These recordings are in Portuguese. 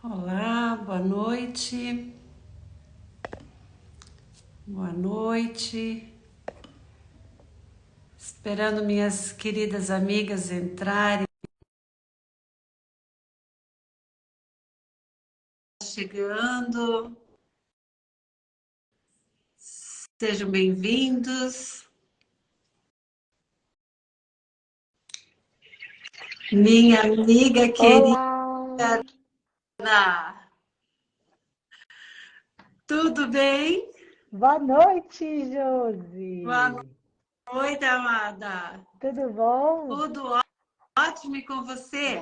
Olá, boa noite. Boa noite. Esperando minhas queridas amigas entrarem. Chegando. Sejam bem-vindos. Minha amiga querida. Olá! Tudo bem? Boa noite, Boa Josi! noite, amada. Tudo bom? Tudo ótimo e com você?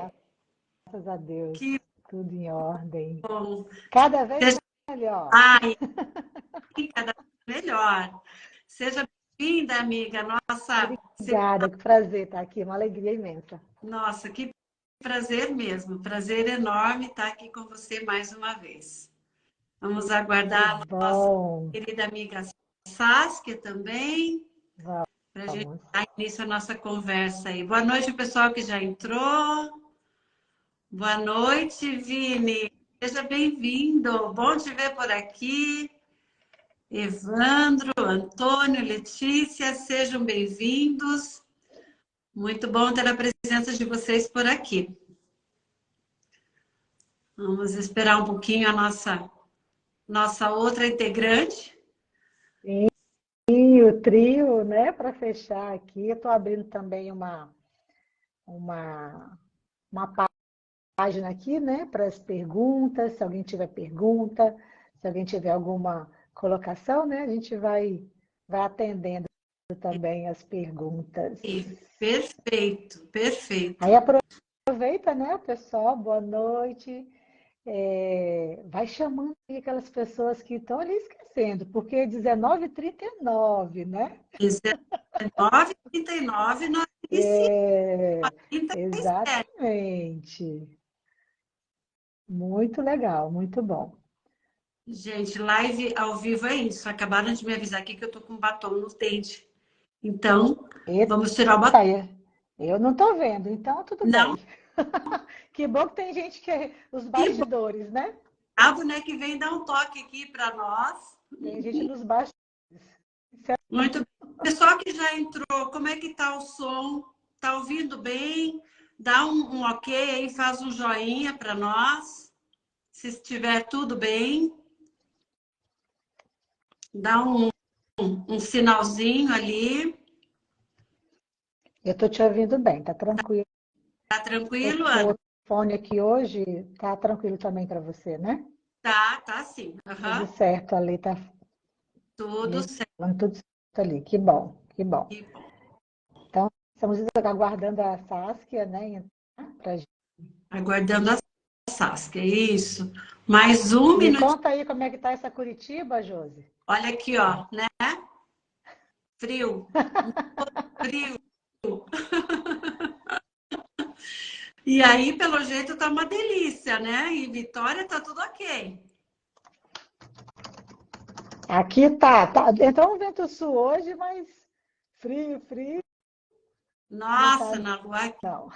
Graças a Deus, Que tudo em ordem. bom. Cada vez Seja... melhor. Ai, cada vez melhor. Seja bem-vinda, amiga. Obrigada, que prazer estar aqui, uma alegria imensa. Nossa, que prazer mesmo. Prazer enorme estar aqui com você mais uma vez. Vamos Que aguardar a nossa bom! querida amiga Saskia também, para a gente Vamos. dar início à nossa conversa aí. Boa noite, pessoal que já entrou. Boa noite, Vini. Seja bem-vindo. Bom te ver por aqui. Evandro, Antônio, Letícia, sejam bem-vindos. Muito bom ter a presença de vocês por aqui. Vamos esperar um pouquinho a nossa outra integrante. E o trio, né, para fechar aqui, eu estou abrindo também uma, uma página aqui, né, para as perguntas, se alguém tiver pergunta, se alguém tiver alguma colocação, né, a gente vai atendendo também as perguntas. Perfeito, perfeito. Aí aproveita, né, pessoal, boa noite, vai chamando aí aquelas pessoas que estão ali esquecendo, porque é 19h39, né? 19h39, nós iniciamos É, 37. exatamente. Muito legal, muito bom. Gente, live ao vivo é isso. Acabaram de me avisar aqui que eu tô com batom no dente. Então, vamos tirar o batom. Eita, eu não estou vendo, então tudo Não, bem. Que bom que tem gente que é os que bom. bastidores, né? A boneca que vem dar um toque aqui para nós. Tem gente nos bastidores. Muito bem. Pessoal que já entrou, como é que tá o som? Tá ouvindo bem? Dá um ok aí, faz um joinha para nós. Se estiver tudo bem, dá um sinalzinho ali. Eu estou te ouvindo bem, tá tranquilo. Tá Estou tranquilo, com Ana? o fone aqui hoje, tá tranquilo também para você, né? Tá sim. Tudo Uhum. certo ali, tá Tudo certo. falando tudo certo ali. Que bom, que bom. Que bom. Então, estamos aguardando a Saskia, né? Pra gente. Aguardando a Saskia, isso. Mais um Me minutinho. conta aí como é que tá essa Curitiba, Josi. Olha aqui, ó, né? Frio, frio. E aí, pelo jeito, tá uma delícia, né? Em Vitória tá tudo ok. Aqui entrou um vento sul hoje, mas frio, frio, não Nossa, tá na rua não.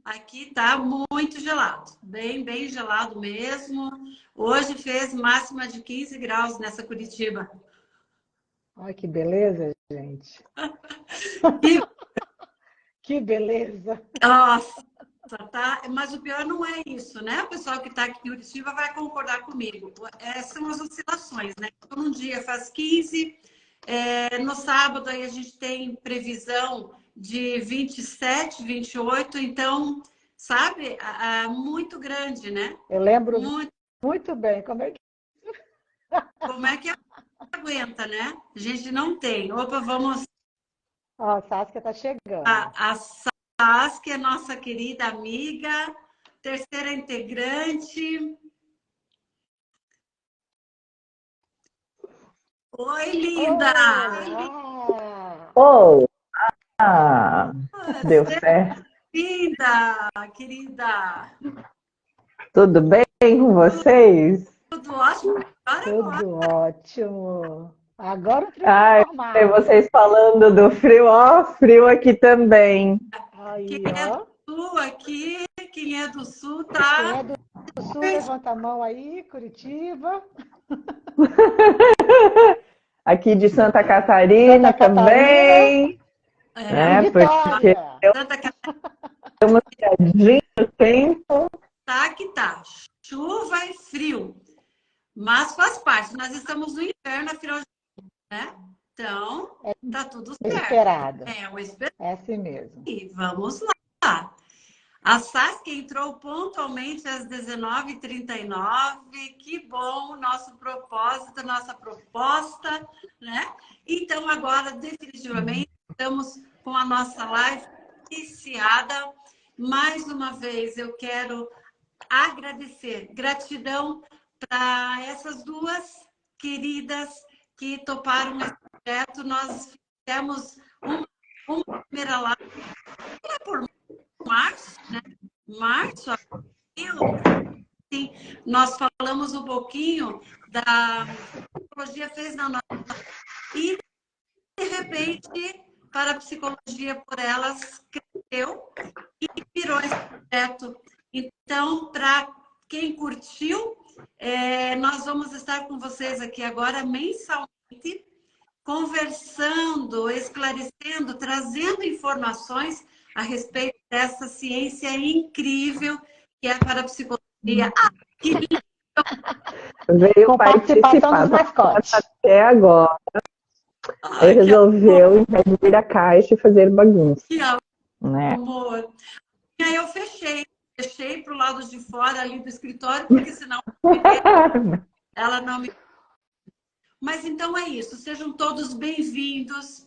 aqui tá muito gelado. Bem gelado mesmo. Hoje fez máxima de 15 graus nessa Curitiba. Olha que beleza, gente. E, Que beleza. nossa, tá? Mas o pior não é isso, né? O pessoal que está aqui em Curitiba vai concordar comigo. São as oscilações, né? Então, um dia faz 15, no sábado aí a gente tem previsão de 27, 28, então, sabe? Muito grande, né? Eu lembro Muito. muito bem Como é que aguenta, né? A gente não tem. Opa, vamos. Ó, a Saskia tá chegando. A Saskia, nossa querida amiga, terceira integrante. Oi, linda! Olá! Oh, deu Seja certo. bem-vinda, querida! Tudo bem com vocês? Tudo ótimo? Agora, Tudo ótimo. Agora o trio tá Ai, formado. vocês falando do frio, ó, frio aqui também. que Aí, é ó. tu aqui, Quem é do Sul, Quem tá? é do Sul, levanta a mão aí, Curitiba. Aqui de Santa Catarina Santa Catarina também, e né? Porque Vitória. Santa Catarina tem uma piadinha no tempo. tá que tá. Chuva e frio. Mas faz parte. Nós estamos no inverno, afinal de contas, né? Então, tá tudo certo. Esperado. É o esperado. É assim mesmo. E vamos lá. A Saskia entrou pontualmente às 19h39. Que bom, nosso propósito, nossa proposta, né? Então, agora, definitivamente, estamos com a nossa live iniciada. Mais uma vez, eu quero agradecer, gratidão para essas duas queridas que toparam esse projeto. Nós fizemos uma primeira live por março, né? Março, abril, sim, nós falamos um pouquinho da psicologia fez na nossa e de repente para a psicologia por elas cresceu e virou esse projeto. Então, para quem curtiu, nós vamos estar com vocês aqui agora mensalmente, conversando, esclarecendo, trazendo informações a respeito dessa ciência incrível que é a parapsicologia. Que lindo! Veio Com participação dos mascotes. até agora. Ele resolveu invadir a caixa e fazer bagunça. Que Né? amor! E aí eu fechei para o lado de fora ali do escritório, porque senão ela não me... Mas então é isso, sejam todos bem-vindos.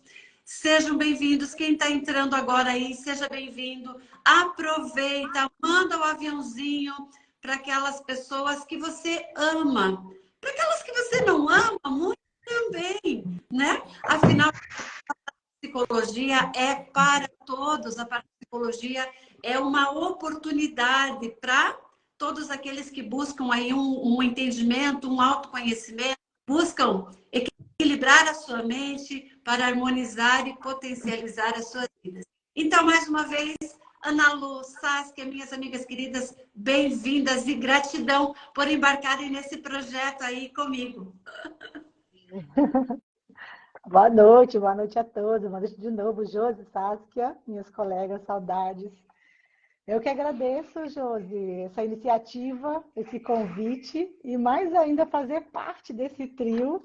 Sejam bem-vindos. Quem está entrando agora aí, seja bem-vindo. Aproveita, manda o aviãozinho para aquelas pessoas que você ama. Para aquelas que você não ama, muito também, né? Afinal, a psicologia é para todos. A psicologia é uma oportunidade para todos aqueles que buscam aí um entendimento, um autoconhecimento, buscam equilibrar a sua mente para harmonizar e potencializar as suas vidas. Então, mais uma vez, Ana Lu, Saskia, minhas amigas queridas, bem-vindas e gratidão por embarcarem nesse projeto aí comigo. Boa noite a todos. Boa noite de novo, Josi, Saskia, minhas colegas, saudades. Eu que agradeço, Josi, essa iniciativa, esse convite e mais ainda fazer parte desse trio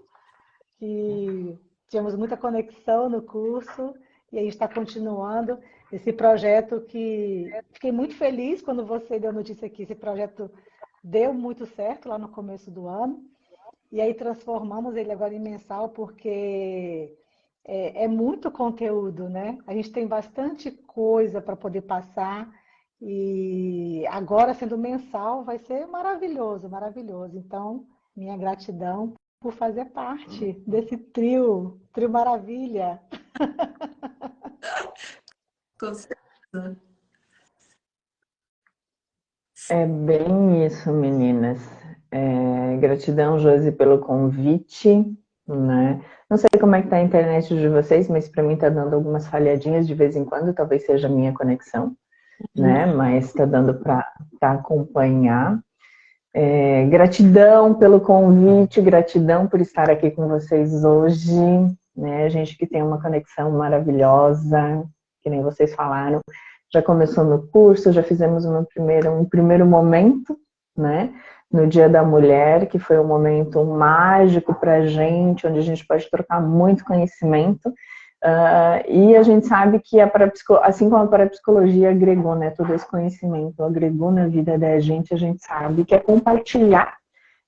que tínhamos muita conexão no curso e aí está continuando esse projeto que fiquei muito feliz quando você deu notícia aqui. Esse projeto deu muito certo lá no começo do ano e aí transformamos ele agora em mensal porque é muito conteúdo, né? A gente tem bastante coisa para poder passar e agora sendo mensal vai ser maravilhoso, maravilhoso. Então, minha gratidão por fazer parte desse trio maravilha. Com certeza. É bem isso, meninas. Gratidão, Josi, pelo convite, né? Não sei como é que tá a internet de vocês, mas para mim tá dando algumas falhadinhas de vez em quando, talvez seja a minha conexão, né? Mas tá dando para acompanhar. Gratidão pelo convite, gratidão por estar aqui com vocês hoje, né? A gente que tem uma conexão maravilhosa, que nem vocês falaram, já começou no curso, já fizemos um primeiro momento, né? No Dia da Mulher, que foi um momento mágico para a gente, onde a gente pode trocar muito conhecimento. E a gente sabe que assim como a parapsicologia agregou, né, todo esse conhecimento, agregou na vida da gente, a gente sabe que é compartilhar,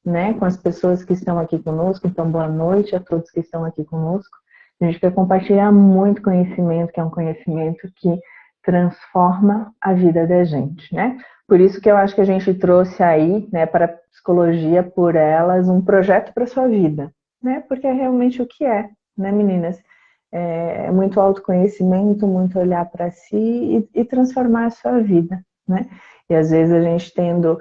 né, com as pessoas que estão aqui conosco. Então, boa noite a todos que estão aqui conosco. A gente quer compartilhar muito conhecimento, que é um conhecimento que transforma a vida da gente, né? Por isso que eu acho que a gente trouxe aí, né, para a psicologia por elas, um projeto para a sua vida, né? Porque é realmente o que é, né, meninas? É muito autoconhecimento, muito olhar para si e transformar a sua vida, né? E às vezes a gente tendo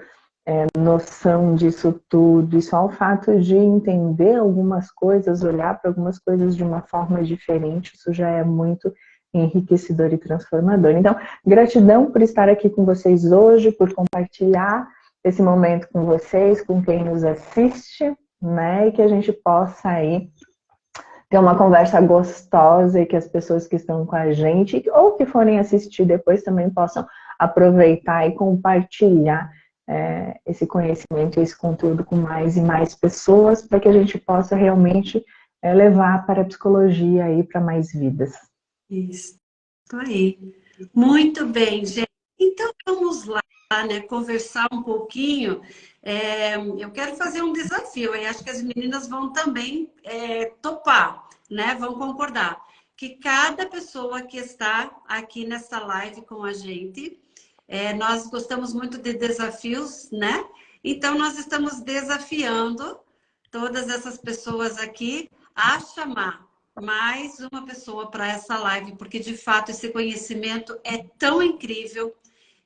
noção disso tudo, e só o fato de entender algumas coisas, olhar para algumas coisas de uma forma diferente, isso já é muito enriquecedor e transformador. Então, gratidão por estar aqui com vocês hoje, por compartilhar esse momento com vocês, com quem nos assiste, né? E que a gente possa aí ter uma conversa gostosa e que as pessoas que estão com a gente, ou que forem assistir depois, também possam aproveitar e compartilhar esse conhecimento, esse conteúdo com mais e mais pessoas, para que a gente possa realmente levar para a psicologia aí para mais vidas. Isso aí. Muito bem, gente. Então vamos lá, né, conversar um pouquinho. Eu quero fazer um desafio, e acho que as meninas vão também topar, né? Vão concordar. Que cada pessoa que está aqui nessa live com a gente, nós gostamos muito de desafios, né? Então nós estamos desafiando todas essas pessoas aqui a chamar mais uma pessoa para essa live, porque de fato esse conhecimento é tão incrível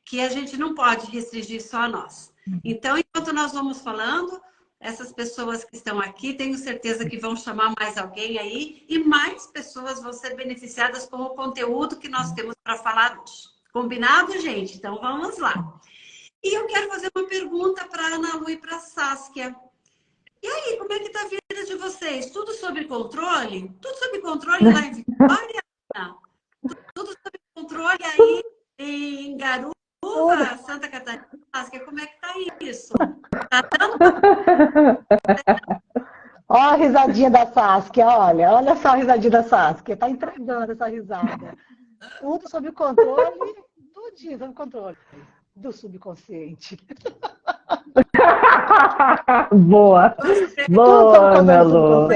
que a gente não pode restringir só a nós. Então, enquanto nós vamos falando, essas pessoas que estão aqui, tenho certeza que vão chamar mais alguém aí e mais pessoas vão ser beneficiadas com o conteúdo que nós temos para falar hoje. Combinado, gente? Então, vamos lá. E eu quero fazer uma pergunta para a Ana Lu e para a Saskia. E aí, como é que está a vida de vocês? Tudo sob controle? Tudo sob controle lá em Vitória? Tudo sob controle aí em Garuva, Santa Catarina? Como é que tá isso? Tá dando... Ó a risadinha da Saskia, olha só a risadinha da Saskia, tá entregando essa risada. Tudo sob controle, tudo sob controle do subconsciente. Boa! Boa, Ana Lu!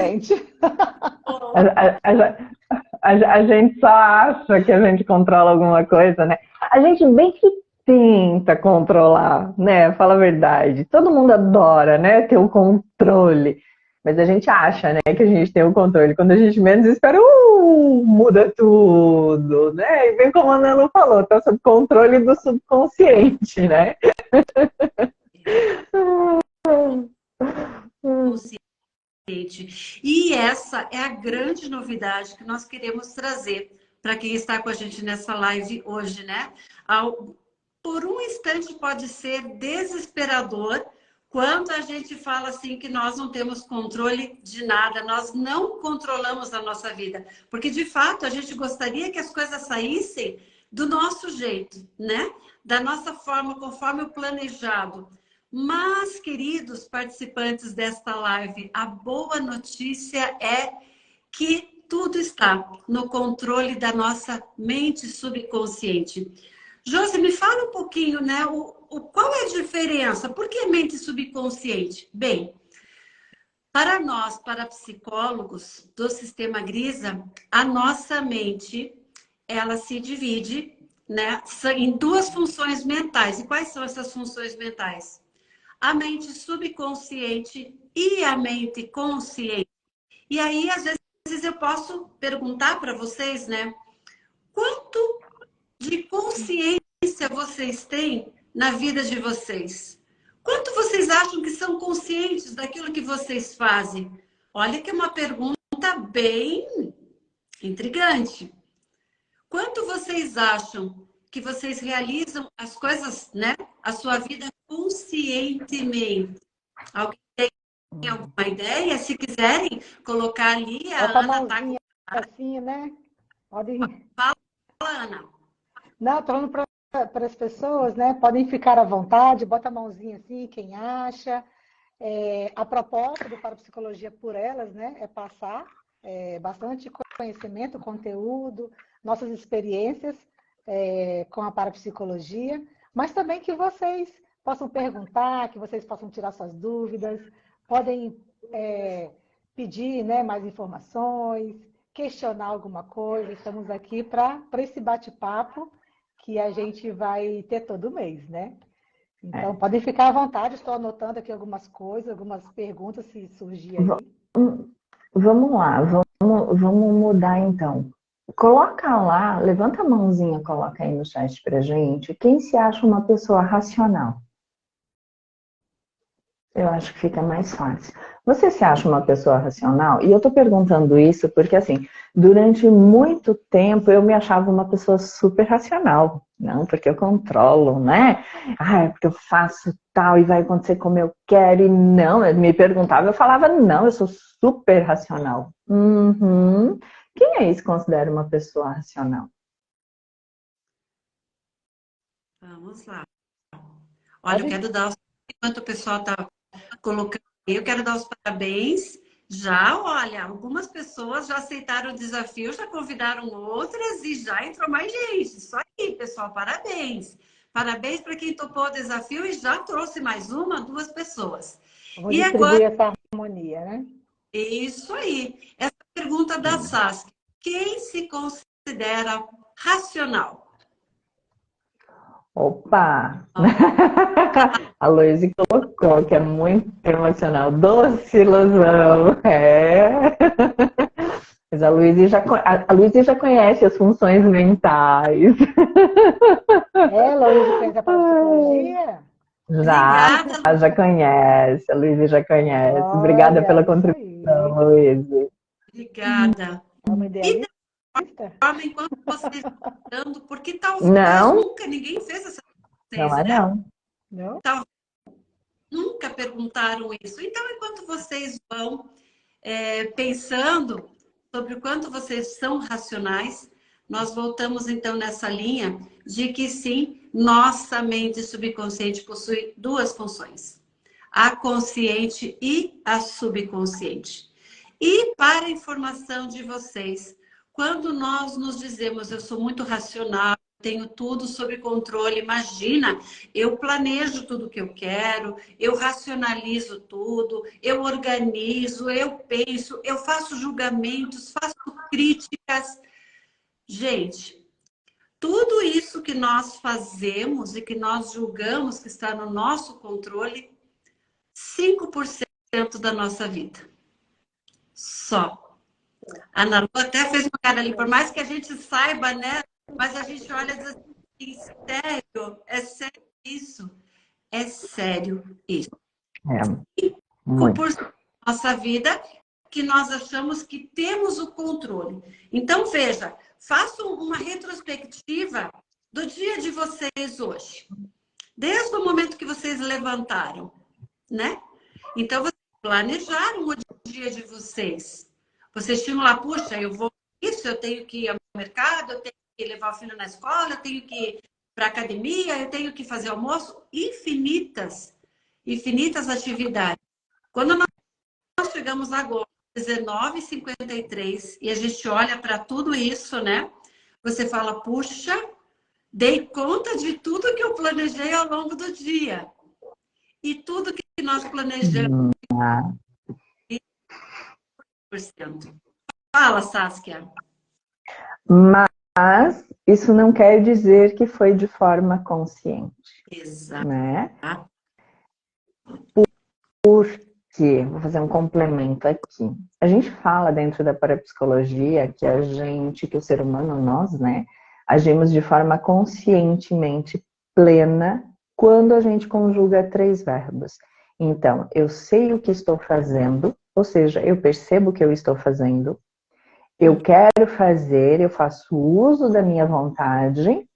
A gente só acha que a gente controla alguma coisa, né? A gente bem que tenta controlar, né? Fala a verdade. Todo mundo adora, né? Ter o controle. Mas a gente acha, né, que a gente tem o controle. Quando a gente menos espera, muda tudo, né? E bem como a Ana Lu falou, tá sob controle do subconsciente, né? E essa é a grande novidade que nós queremos trazer para quem está com a gente nessa live hoje, né? Por um instante pode ser desesperador quando a gente fala assim que nós não temos controle de nada, nós não controlamos a nossa vida, porque de fato a gente gostaria que as coisas saíssem do nosso jeito, né? Da nossa forma, conforme o planejado. Mas, queridos participantes desta live, a boa notícia é que tudo está no controle da nossa mente subconsciente. Josi, me fala um pouquinho, né? Qual é a diferença? Por que mente subconsciente? Bem, para nós, para psicólogos do Sistema Grisa, a nossa mente, ela se divide, né, em duas funções mentais. E quais são essas funções mentais? A mente subconsciente e a mente consciente. E aí, às vezes, eu posso perguntar para vocês, né? Quanto de consciência vocês têm na vida de vocês? Quanto vocês acham que são conscientes daquilo que vocês fazem? Olha que é uma pergunta bem intrigante. Quanto vocês acham que vocês realizam as coisas, né? A sua vida conscientemente? Alguém tem alguma ideia? Se quiserem colocar ali, a Ana tá com... assim, né? Podem... Fala, Ana. Não, estou falando para as pessoas, né? Podem ficar à vontade, bota a mãozinha assim, quem acha. A proposta do Parapsicologia por Elas, né? É passar bastante conhecimento, conteúdo, nossas experiências com a parapsicologia, mas também que vocês possam perguntar, que vocês possam tirar suas dúvidas, podem pedir, né, mais informações, questionar alguma coisa. Estamos aqui para esse bate-papo que a gente vai ter todo mês, né? Então, podem ficar à vontade, estou anotando aqui algumas coisas, algumas perguntas se surgir aí. Vamos lá, vamos mudar então. Coloca lá, levanta a mãozinha, coloca aí no chat pra gente, quem se acha uma pessoa racional? Eu acho que fica mais fácil. Você se acha uma pessoa racional? E eu tô perguntando isso porque, assim, durante muito tempo eu me achava uma pessoa super racional. Não, porque eu controlo, né? Ah, é porque eu faço tal e vai acontecer como eu quero. E não, eu me perguntava, eu falava, não, eu sou super racional. Uhum. Quem aí se considera uma pessoa racional? Vamos lá. Olha, eu Pode. quero dar os... Enquanto o pessoal está colocando aí, eu quero dar os parabéns. Já, olha, algumas pessoas já aceitaram o desafio, já convidaram outras e já entrou mais gente. Isso aí, pessoal, parabéns. Parabéns para quem topou o desafio e já trouxe mais uma, duas pessoas. Vamos E agora, distribuir essa harmonia, né? isso aí. Essa pergunta da Saskia. Quem se considera racional? Opa! A Luísa colocou que é muito emocional. Doce ilusão. É. Mas a Luísa já conhece as funções mentais. É, Luísa conhece a parapsicologia? Já, Obrigada, já conhece. A Luísa já conhece. Obrigada Olha, pela isso contribuição, aí. Luísa. obrigada. É uma E idealista? forma enquanto vocês estão falando, porque talvez Não, nunca ninguém fez essa não vocês, é né? não. Não? Talvez nunca perguntaram isso. Então, enquanto vocês vão pensando sobre o quanto vocês são racionais, nós voltamos então nessa linha de que sim, nossa mente subconsciente possui duas funções: a consciente e a subconsciente. E para a informação de vocês, quando nós nos dizemos eu sou muito racional, tenho tudo sob controle, imagina, eu planejo tudo que eu quero, eu racionalizo tudo, eu organizo, eu penso, eu faço julgamentos, faço críticas. Gente, tudo isso que nós fazemos e que nós julgamos que está no nosso controle, 5% da nossa vida. Só. A Ana Lu até fez uma cara ali, por mais que a gente saiba, né? Mas a gente olha e diz assim, sério? É sério isso? É sério isso. É, 5% muito. da nossa vida que nós achamos que temos o controle. Então, veja, façam uma retrospectiva do dia de vocês hoje. Desde o momento que vocês levantaram, né? Então, vocês planejaram o dia de vocês. Vocês tinham lá, puxa, eu vou isso, eu tenho que ir ao mercado, eu tenho que levar o filho na escola, eu tenho que ir para a academia, eu tenho que fazer almoço, infinitas atividades. Quando nós chegamos agora, 19h53, e a gente olha para tudo isso, né? Você fala, puxa, dei conta de tudo que eu planejei ao longo do dia. E tudo que nós planejamos, Ah, 100%. Fala, Saskia. mas isso não quer dizer que foi de forma consciente, Exato. né? Porque, vou fazer um complemento aqui. A gente fala dentro da parapsicologia que a gente, que o ser humano, nós, né, agimos de forma conscientemente plena quando a gente conjuga três verbos. Então, eu sei o que estou fazendo, ou seja, eu percebo o que eu estou fazendo, eu quero fazer, eu faço uso da minha vontade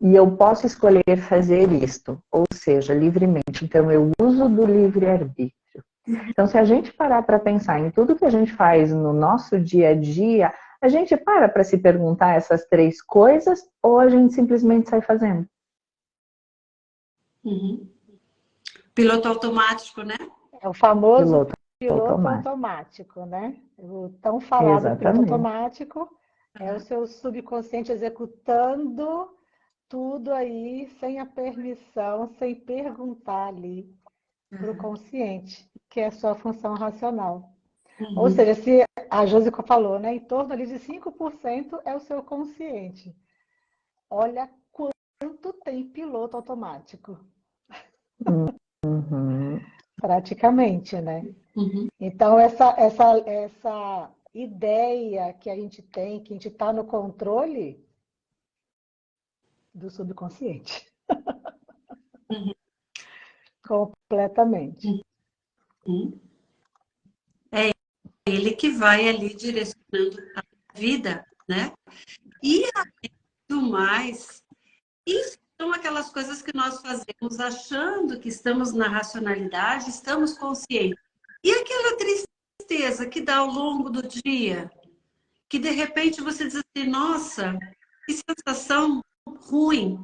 e eu posso escolher fazer isto, ou seja, livremente. Então, eu uso do livre-arbítrio. Então, se a gente parar para pensar em tudo que a gente faz no nosso dia a dia, a gente para se perguntar essas três coisas ou a gente simplesmente sai fazendo? Uhum. Piloto automático, né? É o famoso Piloto piloto automático. automático, né? O tão falado piloto Exatamente. automático é o seu subconsciente executando tudo aí sem a permissão, sem perguntar ali para o consciente, que é a sua função racional. Ou Uhum. seja, se a Josica falou, né, em torno ali de 5% é o seu consciente. Olha quanto tem piloto automático. Uhum. Praticamente, né? Uhum. Então, essa ideia que a gente tem, que a gente está no controle do subconsciente. Uhum. Completamente. Uhum. ele que vai ali direcionando a vida, né? E além do mais, isso são aquelas coisas que nós fazemos achando que estamos na racionalidade, estamos conscientes. E aquela tristeza que dá ao longo do dia, que de repente você diz assim, nossa, que sensação ruim.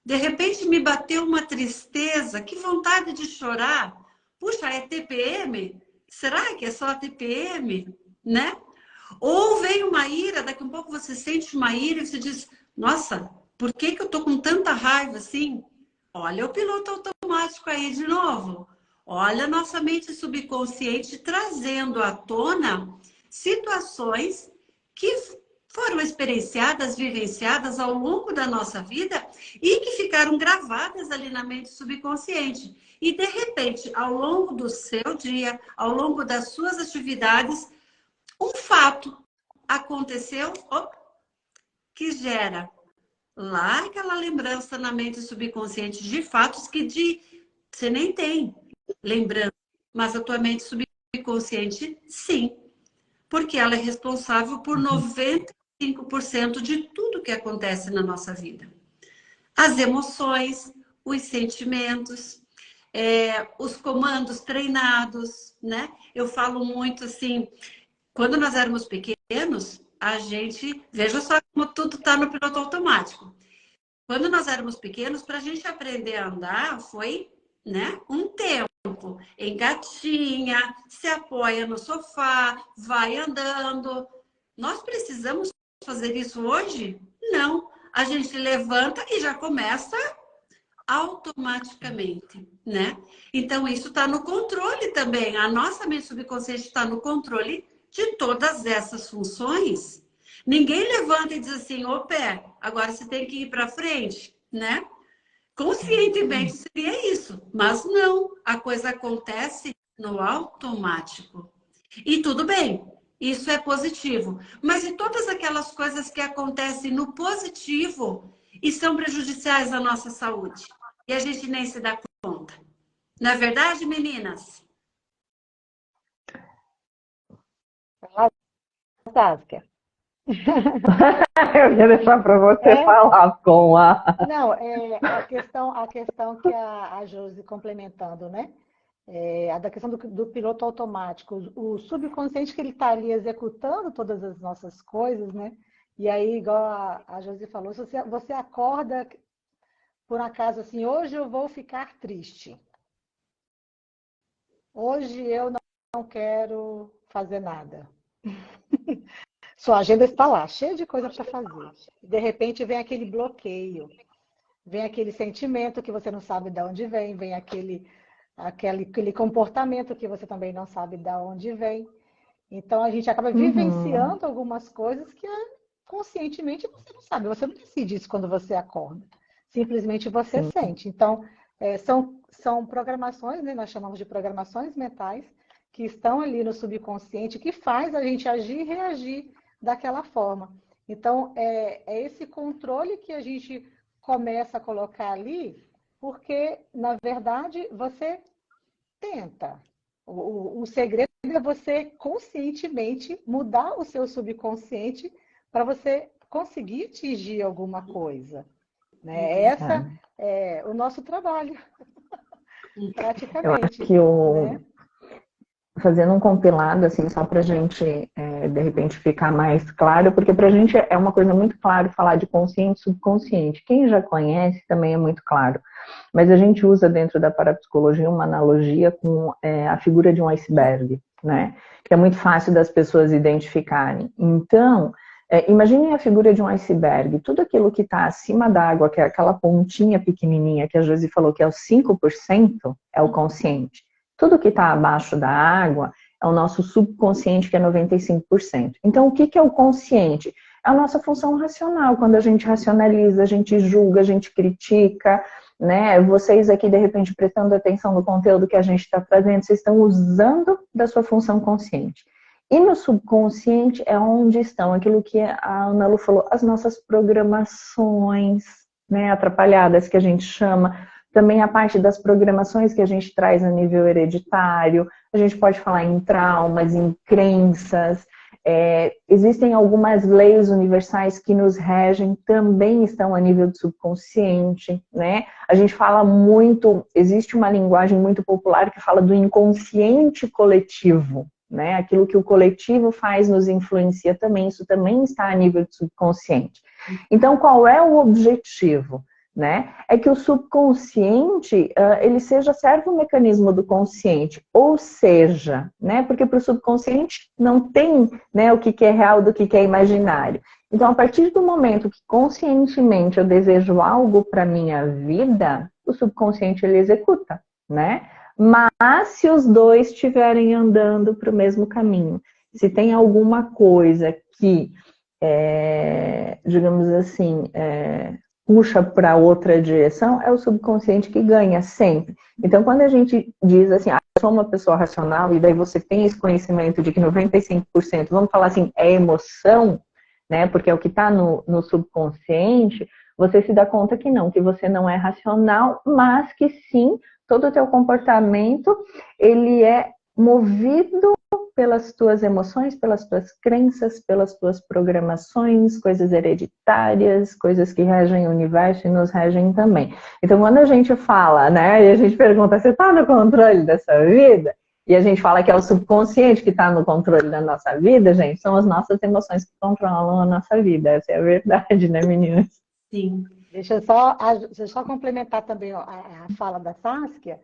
De repente me bateu uma tristeza, que vontade de chorar. Puxa, é TPM? Será que é só TPM? Né? Ou vem uma ira, daqui a um pouco você sente uma ira e você diz, nossa, por que eu tô com tanta raiva assim? Olha o piloto automático aí de novo. Olha a nossa mente subconsciente trazendo à tona situações que foram experienciadas, vivenciadas ao longo da nossa vida e que ficaram gravadas ali na mente subconsciente. E, de repente, ao longo do seu dia, ao longo das suas atividades, um fato aconteceu que gera lá aquela lembrança na mente subconsciente de fatos que você nem tem lembrança, mas a tua mente subconsciente, sim. Porque ela é responsável por 95% de tudo que acontece na nossa vida. As emoções, os sentimentos, os comandos treinados, né? Eu falo muito assim, quando nós éramos pequenos, a gente... Veja só como tudo está no piloto automático. Quando nós éramos pequenos, para a gente aprender a andar, foi, né, um tempo. Engatinha, se apoia no sofá, vai andando. Nós precisamos fazer isso hoje? Não. A gente levanta e já começa automaticamente, né? Então, isso está no controle também. A nossa mente subconsciente está no controle de todas essas funções. Ninguém levanta e diz assim, ô pé, agora você tem que ir para frente, né? Conscientemente seria isso, mas não, a coisa acontece no automático. E tudo bem, isso é positivo. Mas e todas aquelas coisas que acontecem no positivo e são prejudiciais à nossa saúde? E a gente nem se dá conta. Não é verdade, meninas? Saskia. Eu ia deixar para você falar com a... Não, a questão que a Josi complementando, né? A da questão do piloto automático, o subconsciente que ele está ali executando todas as nossas coisas, né? E aí, igual a Josi falou, se você acorda, por acaso, assim, hoje eu vou ficar triste. Hoje eu não quero fazer nada. Sua agenda está lá, cheia de coisa para fazer. De repente vem aquele bloqueio, vem aquele sentimento que você não sabe de onde vem, vem aquele comportamento que você também não sabe de onde vem. Então a gente acaba vivenciando algumas coisas que conscientemente você não sabe, você não decide isso quando você acorda. Simplesmente você sente. Então, são programações, né? Nós chamamos de programações mentais, que estão ali no subconsciente, que faz a gente agir e reagir daquela forma. Então, é esse controle que a gente começa a colocar ali, porque, na verdade, você tenta. O segredo é você conscientemente mudar o seu subconsciente para você conseguir atingir alguma coisa. Né? Essa é o nosso trabalho, praticamente. Eu acho que fazendo um compilado, assim, só para a gente, de repente, ficar mais claro, porque para a gente é uma coisa muito clara falar de consciente e subconsciente. Quem já conhece também é muito claro. Mas a gente usa dentro da parapsicologia uma analogia com a figura de um iceberg, né? Que é muito fácil das pessoas identificarem. Então, imaginem a figura de um iceberg. Tudo aquilo que está acima d'água, que é aquela pontinha pequenininha que a Josi falou que é os 5%, é o consciente. Tudo que está abaixo da água é o nosso subconsciente, que é 95%. Então, o que é o consciente? É a nossa função racional. Quando a gente racionaliza, a gente julga, a gente critica, né? Vocês aqui, de repente, prestando atenção no conteúdo que a gente está trazendo, vocês estão usando da sua função consciente. E no subconsciente é onde estão aquilo que a Ana Lu falou, as nossas programações, né, atrapalhadas, que a gente chama. também a parte das programações que a gente traz a nível hereditário, a gente pode falar em traumas, em crenças. Existem algumas leis universais que nos regem, também estão a nível do subconsciente, né? A gente fala muito, existe uma linguagem muito popular que fala do inconsciente coletivo, né? Aquilo que o coletivo faz nos influencia também, isso também está a nível do subconsciente. Então, qual é o objetivo? Né? É que o subconsciente, ele serve um mecanismo do consciente, ou seja, né? Porque para o subconsciente não tem, né, o que é real do que é imaginário. Então, a partir do momento que conscientemente eu desejo algo para a minha vida, o subconsciente ele executa, né? Mas se os dois estiverem andando para o mesmo caminho, se tem alguma coisa que, digamos assim, puxa para outra direção, é o subconsciente que ganha sempre. Então, quando a gente diz assim, eu sou uma pessoa racional, e daí você tem esse conhecimento de que 95%, vamos falar assim, é emoção, né? Porque é o que está no subconsciente, você se dá conta que não, que você não é racional, mas que sim, todo o teu comportamento, ele é movido pelas tuas emoções, pelas tuas crenças, pelas tuas programações, coisas hereditárias, coisas que regem o universo e nos regem também. Então, quando a gente fala, né, e a gente pergunta, você está no controle dessa vida? E a gente fala que é o subconsciente que está no controle da nossa vida, gente, são as nossas emoções que controlam a nossa vida. Essa é a verdade, né, meninas? Sim. Deixa eu só complementar também a fala da Saskia.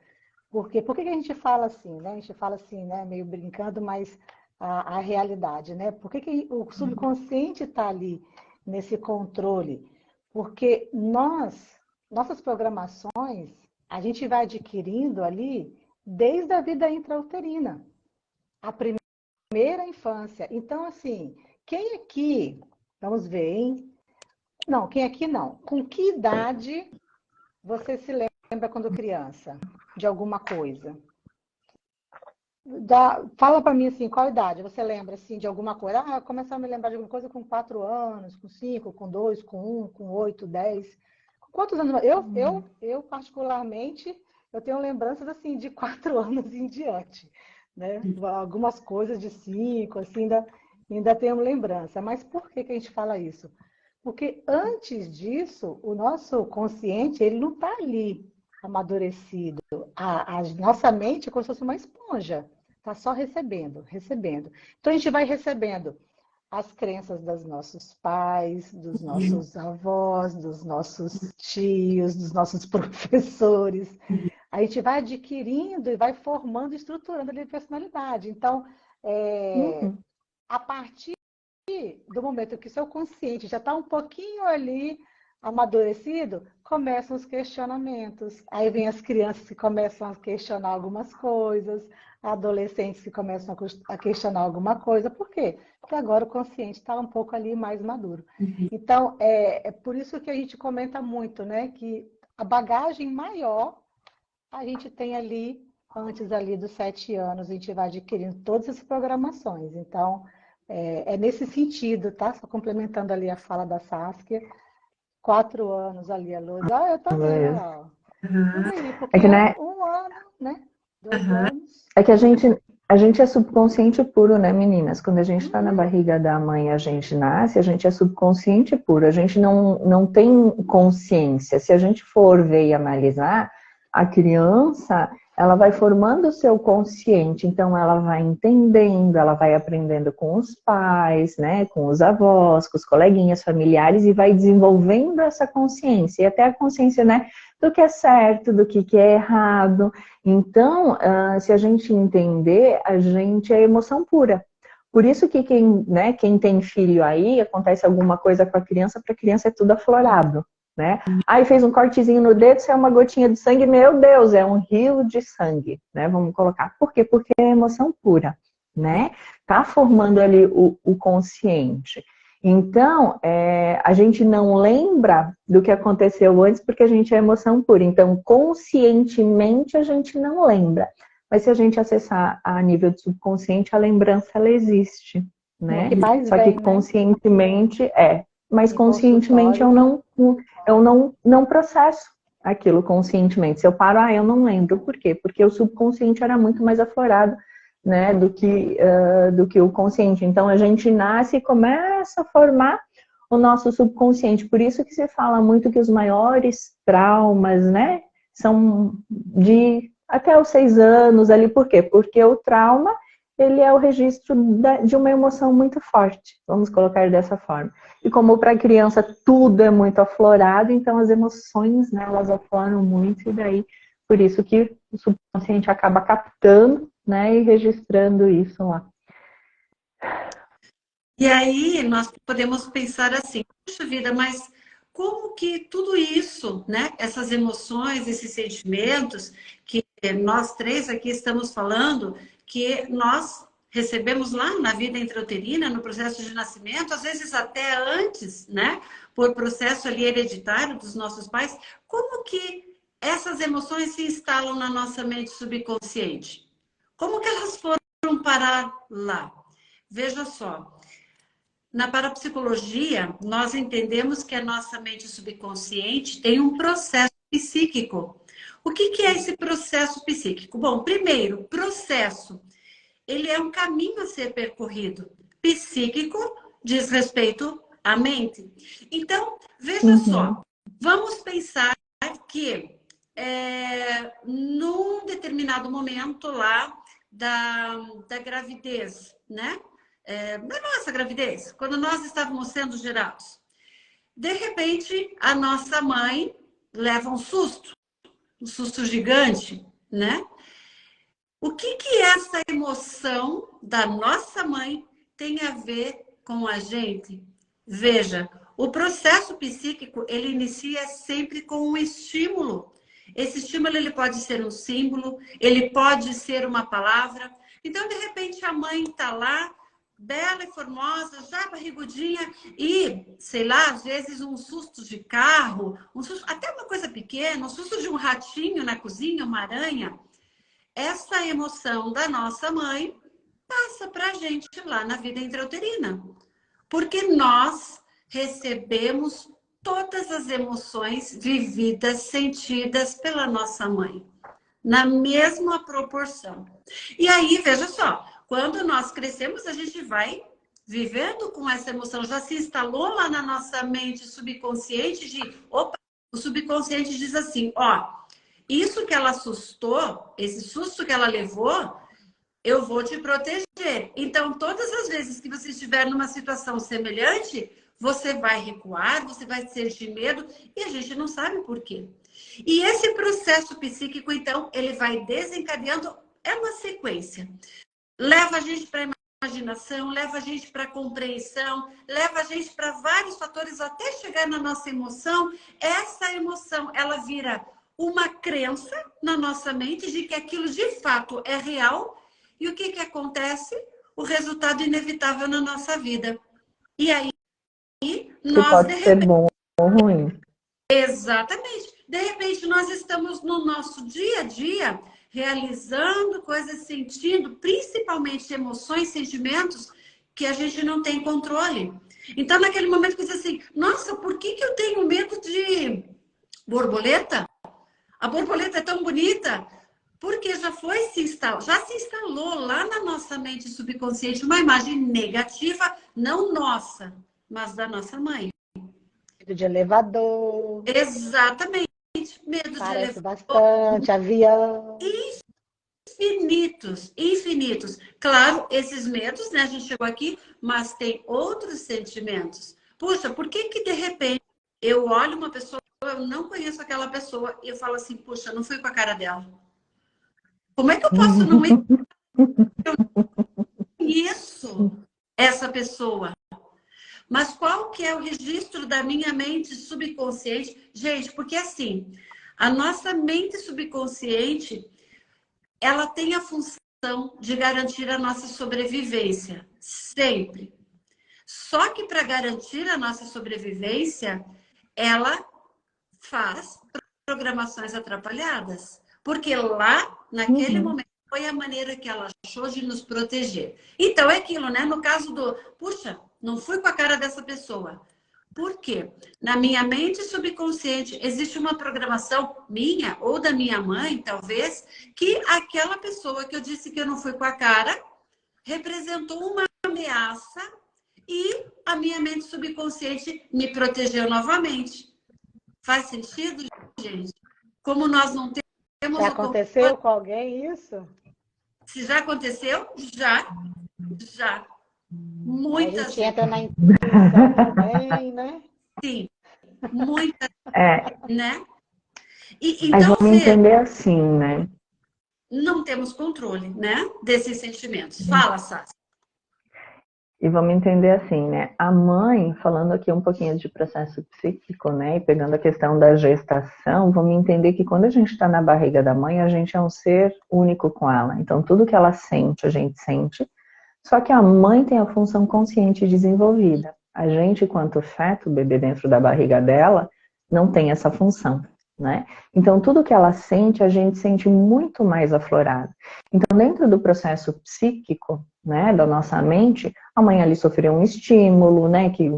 Porque por que a gente fala assim, né? A gente fala assim, né? Meio brincando, mas a realidade, né? Por que o subconsciente está ali nesse controle? Porque nossas programações, a gente vai adquirindo ali desde a vida intrauterina, a primeira infância. Então, assim, quem aqui, vamos ver, hein? Não, quem aqui não. Com que idade você se lembra quando criança? De alguma coisa. Fala para mim assim, qual idade? Você lembra assim, de alguma coisa? Eu comecei a me lembrar de alguma coisa com 4 anos, com 5, com 2, com 1, com 8, 10. Quantos anos? Eu particularmente, eu tenho lembranças assim de 4 anos em diante. Né? Algumas coisas de 5, assim, ainda tenho lembrança. Mas por que a gente fala isso? Porque antes disso, o nosso consciente, ele não está ali amadurecido. A nossa mente é como se fosse uma esponja. Está só recebendo. Então, a gente vai recebendo as crenças dos nossos pais, dos nossos avós, dos nossos tios, dos nossos professores. A gente vai adquirindo e vai formando, estruturando a personalidade. Então, a partir do momento que o seu consciente já está um pouquinho ali amadurecido, começam os questionamentos. Aí vem as crianças que começam a questionar algumas coisas, adolescentes que começam a questionar alguma coisa. Por quê? Porque agora o consciente está um pouco ali mais maduro. Então, é por isso que a gente comenta muito, né? Que a bagagem maior a gente tem ali, antes ali dos 7 anos, a gente vai adquirindo todas essas programações. Então, é nesse sentido, tá? Só complementando ali a fala da Saskia. 4 anos ali, a Luz. Eu tô vendo lá, ó. Porque que, né? 1 ano, né? 2 anos. É que a gente é subconsciente puro, né, meninas? Quando a gente está na barriga da mãe, a gente nasce, a gente é subconsciente puro. A gente não tem consciência. Se a gente for ver e analisar, a criança, ela vai formando o seu consciente. Então, ela vai entendendo, ela vai aprendendo com os pais, né, com os avós, com os coleguinhas familiares e vai desenvolvendo essa consciência. E até a consciência, né, do que é certo, do que é errado. Então, se a gente entender, a gente é emoção pura. Por isso que quem tem filho aí, acontece alguma coisa com a criança, para a criança é tudo aflorado, né? Aí fez um cortezinho no dedo, saiu uma gotinha de sangue, meu Deus, é um rio de sangue, né? Vamos colocar. Por quê? Porque é emoção pura, né? Tá formando ali o consciente. Então, a gente não lembra do que aconteceu antes porque a gente é emoção pura. Então, conscientemente, a gente não lembra. Mas se a gente acessar a nível do subconsciente, a lembrança, ela existe, né? Só que conscientemente, mas conscientemente eu não processo. aquilo conscientemente. Se eu paro, eu não lembro. Por quê? Porque o subconsciente era muito mais aflorado, né, do que o consciente. Então, a gente nasce e começa a formar o nosso subconsciente. Por isso que se fala muito que os maiores traumas, né, são de até os 6 anos ali. Por quê? Porque o trauma, ele é o registro de uma emoção muito forte, vamos colocar dessa forma. E como para a criança tudo é muito aflorado, então as emoções, né, elas afloram muito, e daí por isso que o subconsciente acaba captando, né, e registrando isso lá. E aí nós podemos pensar assim, puxa vida, mas como que tudo isso, né, essas emoções, esses sentimentos que nós três aqui estamos falando, que nós recebemos lá na vida intrauterina, no processo de nascimento, às vezes até antes, né, por processo ali hereditário dos nossos pais, como que essas emoções se instalam na nossa mente subconsciente? Como que elas foram parar lá? Veja só. Na parapsicologia, nós entendemos que a nossa mente subconsciente tem um processo psíquico. O que é esse processo psíquico? Bom, primeiro, processo. Ele é um caminho a ser percorrido. Psíquico diz respeito à mente. Então, veja só, vamos pensar que num determinado momento lá da gravidez, né? Da nossa gravidez, quando nós estávamos sendo gerados. De repente, a nossa mãe leva um susto gigante, né? O que essa emoção da nossa mãe tem a ver com a gente? Veja, o processo psíquico, ele inicia sempre com um estímulo. Esse estímulo, ele pode ser um símbolo, ele pode ser uma palavra. Então, de repente, a mãe está lá, bela e formosa, já barrigudinha, e, sei lá, às vezes um susto de carro, um susto, até uma coisa pequena, um susto de um ratinho na cozinha, uma aranha. Essa emoção da nossa mãe passa para a gente lá na vida intrauterina. Porque nós recebemos todas as emoções vividas, sentidas pela nossa mãe, na mesma proporção. E aí, veja só, quando nós crescemos, a gente vai vivendo com essa emoção, já se instalou lá na nossa mente subconsciente o subconsciente diz assim, isso que ela assustou, esse susto que ela levou, eu vou te proteger. Então, todas as vezes que você estiver numa situação semelhante, você vai recuar, você vai sentir medo, e a gente não sabe por quê. E esse processo psíquico, então, ele vai desencadeando, é uma sequência. Leva a gente para a imaginação, leva a gente para a compreensão, leva a gente para vários fatores até chegar na nossa emoção. Essa emoção, ela vira uma crença na nossa mente de que aquilo de fato é real. E o que acontece? O resultado inevitável na nossa vida. E aí, nós... pode ser bom ou ruim. Exatamente. De repente, nós estamos no nosso dia a dia realizando coisas, sentindo, principalmente emoções, sentimentos que a gente não tem controle. Então, naquele momento que você diz assim, nossa, por que eu tenho medo de borboleta? A borboleta é tão bonita. Porque já se instalou lá na nossa mente subconsciente uma imagem negativa, não nossa, mas da nossa mãe. Medo de elevador. Exatamente. Medo de elevador. Bastante, avião. Infinitos. Claro, esses medos, né? A gente chegou aqui, mas tem outros sentimentos. Puxa, por que de repente eu olho uma pessoa, eu não conheço aquela pessoa, e eu falo assim, puxa, não fui com a cara dela. Como é que eu posso não ir? Isso, essa pessoa. Mas qual que é o registro da minha mente subconsciente? Gente, porque assim, a nossa mente subconsciente, ela tem a função de garantir a nossa sobrevivência, sempre. Só que para garantir a nossa sobrevivência, ela faz programações atrapalhadas. Porque lá, naquele momento, foi a maneira que ela achou de nos proteger. Então, é aquilo, né? No caso do, puxa, não fui com a cara dessa pessoa. Por quê? Na minha mente subconsciente existe uma programação minha ou da minha mãe, talvez, que aquela pessoa que eu disse que eu não fui com a cara representou uma ameaça e a minha mente subconsciente me protegeu novamente. Faz sentido, gente? Como nós não temos Já o aconteceu controle. com alguém isso? Se já aconteceu, já. Aí a Muitas gente vezes, entra na intuição também, né? sim. Muitas, É, né? mas Então, vamos veja, entender assim, né? não temos controle, né? Desses sentimentos. Fala, Sassi. E vamos entender assim, né? A mãe, falando aqui um pouquinho de processo psíquico, né? E pegando a questão da gestação, vamos entender que quando a gente está na barriga da mãe, a gente é um ser único com ela. Então, tudo que ela sente, a gente sente. Só que a mãe tem a função consciente desenvolvida. A gente, quanto feto, o bebê dentro da barriga dela, não tem essa função, né? Então, tudo que ela sente, a gente sente muito mais aflorado. Então, dentro do processo psíquico, né, da nossa mente, a mãe ali sofreu um estímulo, né, que,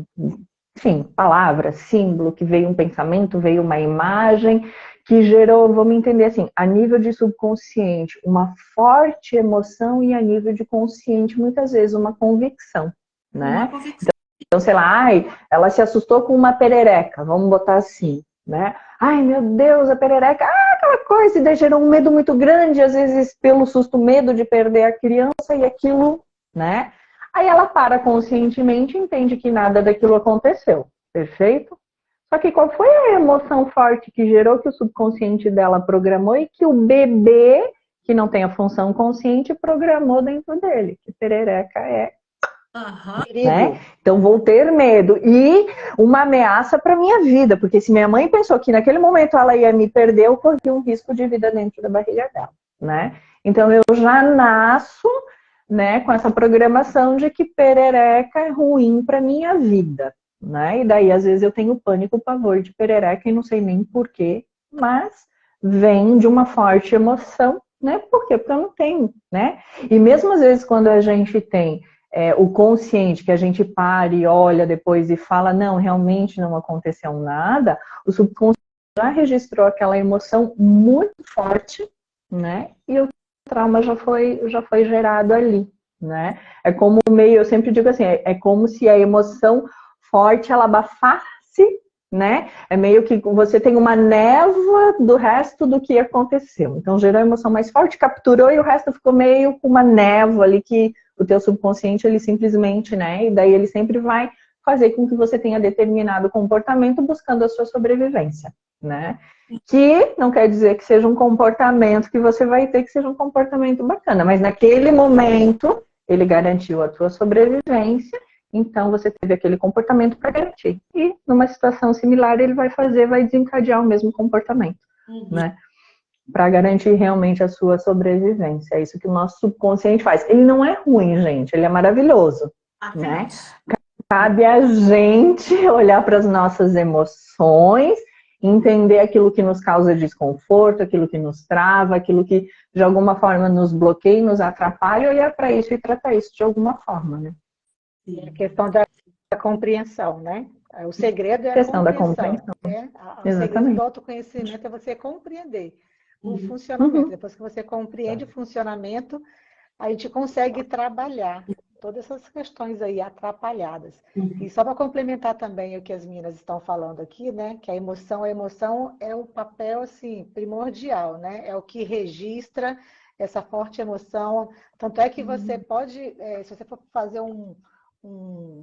enfim, palavra, símbolo, que veio um pensamento, veio uma imagem, que gerou, vamos entender assim, a nível de subconsciente, uma forte emoção e a nível de consciente, muitas vezes, uma convicção, Uma né? convicção. Então, sei lá, ai, ela se assustou com uma perereca, vamos botar assim, né? Ai, meu Deus, a perereca, aquela coisa, e daí gerou um medo muito grande, às vezes pelo susto, medo de perder a criança e aquilo, né? Aí ela para conscientemente e entende que nada daquilo aconteceu, perfeito? Só que qual foi a emoção forte que gerou que o subconsciente dela programou e que o bebê, que não tem a função consciente, programou dentro dele? Que perereca é, Aham. né? Então vou ter medo e uma ameaça para minha vida, porque se minha mãe pensou que naquele momento ela ia me perder, eu corria um risco de vida dentro da barriga dela, né? Então eu já nasço, né, com essa programação de que perereca é ruim para minha vida, né? E daí às vezes eu tenho pânico, pavor de perereca e não sei nem porquê, mas vem de uma forte emoção, né? Por quê? Porque eu não tenho, né? E mesmo às vezes quando a gente tem o consciente, que a gente para e olha depois e fala, não, realmente não aconteceu nada, o subconsciente já registrou aquela emoção muito forte, né? E o trauma já foi gerado ali, né? É como meio, eu sempre digo assim, é como se a emoção forte ela abafasse, né? É meio que você tem uma névoa do resto do que aconteceu. Então gerou a emoção mais forte, capturou e o resto ficou meio com uma névoa ali que o teu subconsciente, ele simplesmente, né? E daí ele sempre vai fazer com que você tenha determinado comportamento buscando a sua sobrevivência, né? Que não quer dizer que seja um comportamento que você vai ter que seja um comportamento bacana, mas naquele momento ele garantiu a tua sobrevivência, então você teve aquele comportamento para garantir. E numa situação similar ele vai desencadear o mesmo comportamento, né? Para garantir realmente a sua sobrevivência. É isso que o nosso subconsciente faz. Ele não é ruim, gente, ele é maravilhoso, né? Cabe a gente olhar para as nossas emoções, entender aquilo que nos causa desconforto, aquilo que nos trava, aquilo que de alguma forma nos bloqueia, nos atrapalha, olhar para isso e tratar isso de alguma forma, né? É a questão da compreensão, né? O segredo é a Questão da compreensão. compreensão. Né? O segredo Exatamente. do autoconhecimento é você compreender o funcionamento. Uhum. Depois que você compreende o funcionamento, a gente consegue trabalhar todas essas questões aí atrapalhadas. E só para complementar também o que as meninas estão falando aqui, né? Que a emoção é o papel assim primordial, né? É o que registra essa forte emoção. Tanto é que você pode, se você for fazer um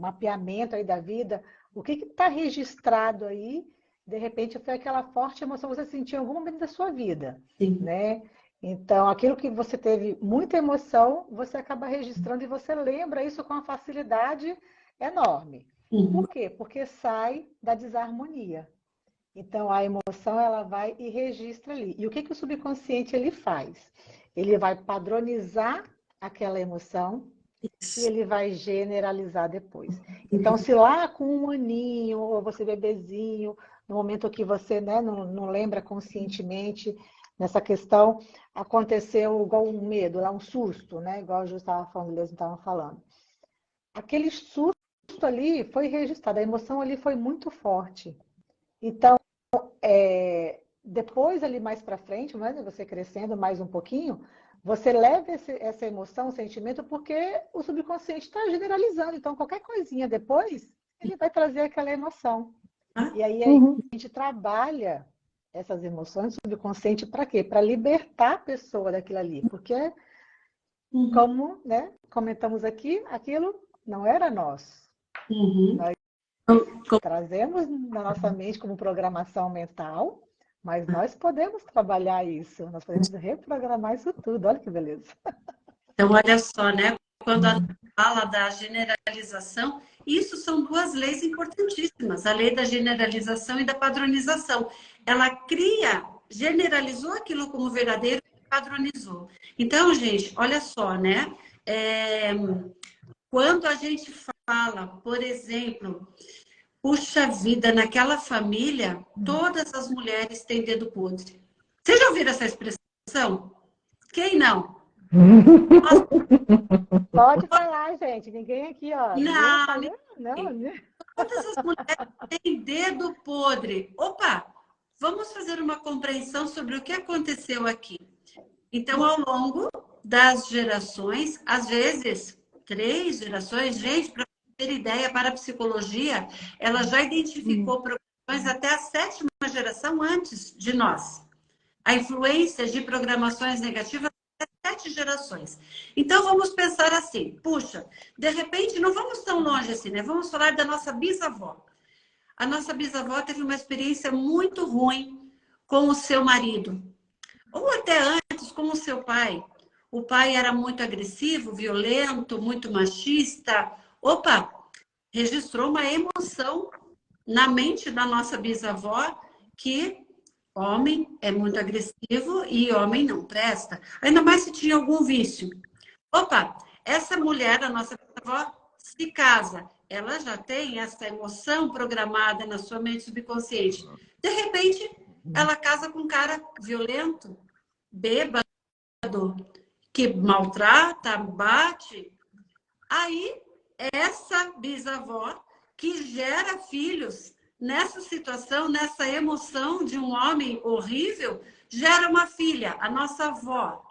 mapeamento aí da vida, o que está registrado aí, de repente foi aquela forte emoção que você sentiu em algum momento da sua vida, né? Então, aquilo que você teve muita emoção, você acaba registrando e você lembra isso com uma facilidade enorme. Por quê? Porque sai da desarmonia. Então, a emoção, ela vai e registra ali. E o que o subconsciente ele faz? Ele vai padronizar aquela emoção e ele vai generalizar depois. Então, se lá com um aninho, ou você bebezinho, no momento que você, né, não lembra conscientemente nessa questão, aconteceu igual um medo, um susto, né? Igual eu já estava falando, eles estavam falando. Aquele susto ali foi registrado, a emoção ali foi muito forte. Então, depois ali mais para frente, né, você crescendo mais um pouquinho, você leva essa emoção, o sentimento, porque o subconsciente está generalizando. Então, qualquer coisinha depois, ele vai trazer aquela emoção. E aí a gente trabalha essas emoções subconsciente para quê? Para libertar a pessoa daquilo ali. Porque, como, né, comentamos aqui, aquilo não era nós. Nós trazemos na nossa mente como programação mental, mas nós podemos trabalhar isso. Nós podemos reprogramar isso tudo. Olha que beleza. Então, olha só, né? Quando a gente fala da generalização, isso são duas leis importantíssimas. A lei da generalização e da padronização. Ela generalizou aquilo como verdadeiro e padronizou. Então, gente, olha só, né? Quando a gente fala, por exemplo, puxa vida, naquela família, todas as mulheres têm dedo podre. Vocês já ouviram essa expressão? Quem não? Pode falar, gente. Ninguém aqui, ó. Não. Todas as mulheres têm dedo podre. Opa, vamos fazer uma compreensão sobre o que aconteceu aqui. Então, ao longo das gerações, às vezes 3 gerações, gente, para ter ideia, para a psicologia, ela já identificou programações até a 7ª geração antes de nós. A influência de programações negativas até 7 gerações. Então, vamos pensar assim, puxa, de repente, não vamos tão longe assim, né? Vamos falar da nossa bisavó. A nossa bisavó teve uma experiência muito ruim com o seu marido. Ou até antes, com o seu pai. O pai era muito agressivo, violento, muito machista. Opa, registrou uma emoção na mente da nossa bisavó que homem é muito agressivo e homem não presta. Ainda mais se tinha algum vício. Opa, essa mulher, a nossa bisavó, se casa. Ela já tem essa emoção programada na sua mente subconsciente. De repente, ela casa com um cara violento, bêbado, que maltrata, bate. Aí, essa bisavó que gera filhos nessa situação, nessa emoção de um homem horrível, gera uma filha, a nossa avó.